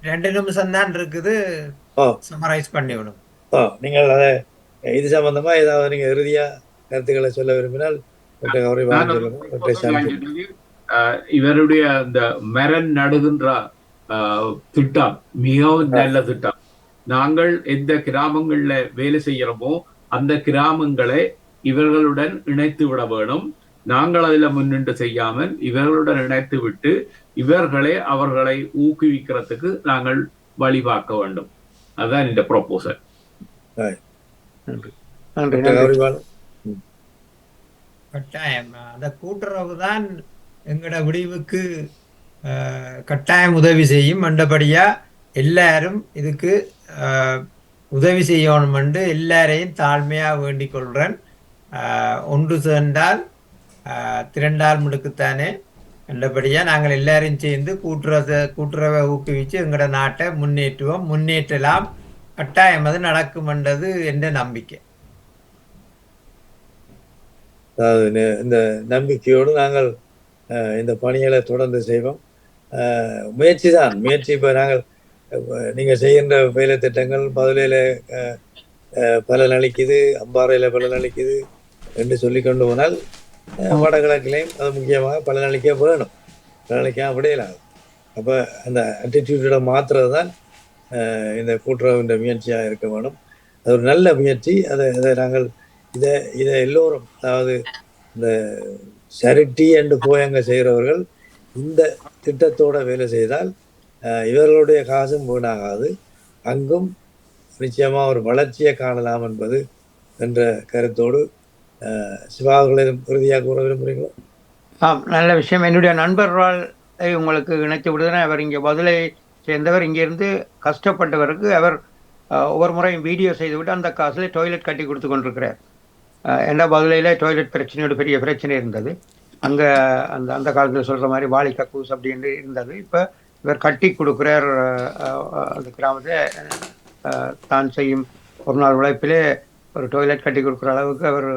2 நிமிஷம் தான் இருக்குது. சம்மரைஸ் பண்ணிவிடும். நீங்கள் அதை இது சம்பந்தமா ஏதாவது நீங்க இறுதியா கருத்துக்களை சொல்ல விரும்பினால் இவருடைய இந்த மரம் நடுகின்ற திட்டம் மிகவும் நல்ல திட்டம். நாங்கள் எந்த கிராமங்கள்ல வேலை செய்யறோமோ அந்த கிராமங்களை இவர்களுடன் இணைத்து விட வேணும். நாங்கள் அதில் முன்னின்று செய்யாமல் இவர்களுடன் இணைத்து விட்டு இவர்களை அவர்களை ஊக்குவிக்கிறதுக்கு நாங்கள் வழிபார்க்க வேண்டும். அதுதான் இந்த ப்ரொபோசல். கட்டாயம் அந்த கூட்டுறவு தான் எங்களோட விடிவுக்கு கட்டாயம் உதவி செய்யும். மண்டபடியா எல்லாரும் இதுக்கு உதவி செய்யணும் என்று எல்லாரையும் தாழ்மையா வேண்டிக் கொள்றேன். ஒன்று சேர்ந்தால் திரண்டால் முடுக்குத்தானே. நல்லபடியா நாங்கள் எல்லாரும் சேர்ந்து கூட்டுறவை ஊக்குவிச்சு எங்களோட நாட்டை முன்னேற்றலாம். கட்டாயம் அது நடக்கும் என்றது என்ற நம்பிக்கை. அதாவது இந்த நம்பிக்கையோடு நாங்கள் இந்த பணிகளை தொடர்ந்து செய்வோம். முயற்சி தான் முயற்சி. இப்போ நாங்கள் நீங்கள் செய்கின்ற வேலை திட்டங்கள் பதிலையில் பலன் அளிக்குது, அம்பாறையில் பலன் அளிக்குது என்று சொல்லி கொண்டு போனால் வடகிழக்கிலையும் அது முக்கியமாக பலனளிக்க வேணும். பலனளிக்காம விடையலாகும். அப்போ அந்த ஆட்டிடியூடோட மாற்றுறது தான் இந்த கூட்டுறவு முயற்சியாக இருக்க வேணும். அது ஒரு நல்ல முயற்சி. அதை நாங்கள் இதை எல்லோரும், அதாவது இந்த சரிட்டி என்று போய் அங்கே செய்கிறவர்கள் இந்த திட்டத்தோட வேலை செய்தால் இவர்களுடைய காசும் வீணாகாது, அங்கும் நிச்சயமாக ஒரு வளர்ச்சியை காணலாம் என்பது என்ற கருத்தோடு சிவாவர்களை இறுதியாக கூற விரும்புகிறீங்களோ? நல்ல விஷயம். என்னுடைய நண்பர்களை உங்களுக்கு இணைத்து விடுதேன். அவர் இங்கே பதிலை சேர்ந்தவர், இங்கேருந்து கஷ்டப்பட்டவருக்கு அவர் ஒவ்வொரு முறையும் வீடியோ செய்துவிட்டு அந்த காசில் டாய்லெட் கட்டி கொடுத்து கொண்டிருக்கிறார். ஏன்னா பதிலையில் டாய்லெட் பிரச்சனையோட பெரிய பிரச்சனை இருந்தது அங்கே. அந்த காலத்தில் சொல்கிற மாதிரி வாலி கக்கூஸ் அப்படின்னு இருந்தது. இப்போ இவர் கட்டி கொடுக்குறார். அந்த கிராமத்தை தான் செய்யும் ஒரு நாள் உழைப்பிலே ஒரு டாய்லெட் கட்டி கொடுக்குற அளவுக்கு அவர்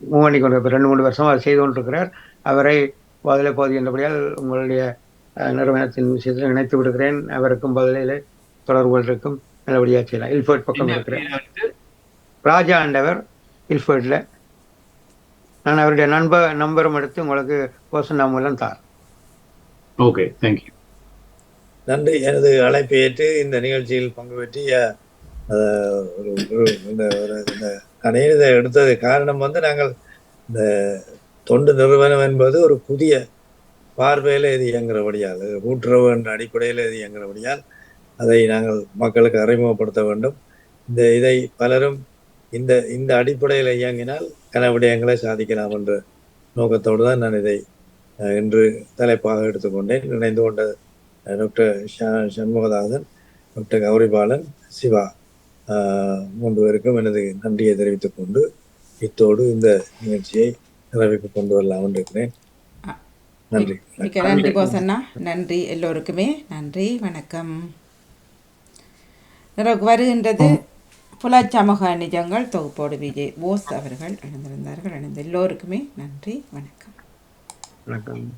மூவ் பண்ணி கொண்டு 2-3 வருஷம் அவர் செய்து கொண்டிருக்கிறார். அவரை பதிலை போது என்றபடியால் உங்களுடைய நிறுவனத்தின் விஷயத்தில் இணைத்து விடுகிறேன். அவருக்கும் பதிலையில் தொடர்புகள் இருக்கும். நல்லபடியாக செய்யலாம். இல்ஃபர்ட் பக்கம் இருக்கிறேன். ராஜா ஆண்டவர் இல்ஃபர்டில். நான் அவருடைய நம்பரும் எடுத்து உங்களுக்கு பர்சன் மூலம் தார். Okay, thank you. நன்றி. எனது அழைப்பை ஏற்று இந்த நிகழ்ச்சியில் பங்கு பெற்றி இதை எடுத்தது காரணம் நாங்கள் இந்த தொண்டு நிறுவனம் என்பது ஒரு புதிய பார்வையில் இது இயங்குறபடியால், கூட்டுறவு என்ற அடிப்படையில் இது இயங்குறபடியால் அதை நாங்கள் மக்களுக்கு அறிமுகப்படுத்த வேண்டும். இதை பலரும் இந்த அடிப்படையில் இயங்கினால் கன விடயங்களை சாதிக்கலாம் என்ற நோக்கத்தோடு தான் நான் இதை இன்று தலைப்பாக எடுத்துக்கொண்டேன். இணைந்து கொண்ட டாக்டர் சண்முகதாசன், டாக்டர் கௌரிபாலன், சிவா 3 பேருக்கும் எனது நன்றியை தெரிவித்துக் கொண்டு இத்தோடு இந்த நிகழ்ச்சியை நிறைவுக்கு கொண்டு வரலாம் இருக்கிறேன். நன்றி. நன்றி போசண்ணா. நன்றி எல்லோருக்குமே. நன்றி, வணக்கம். வருகின்றது புலச்சமூக நிஜங்கள் தொகுப்போடு விஜய் போஸ் அவர்கள் இணைந்திருந்தார்கள். இணைந்த எல்லோருக்குமே நன்றி, வணக்கம். வணக்கம்.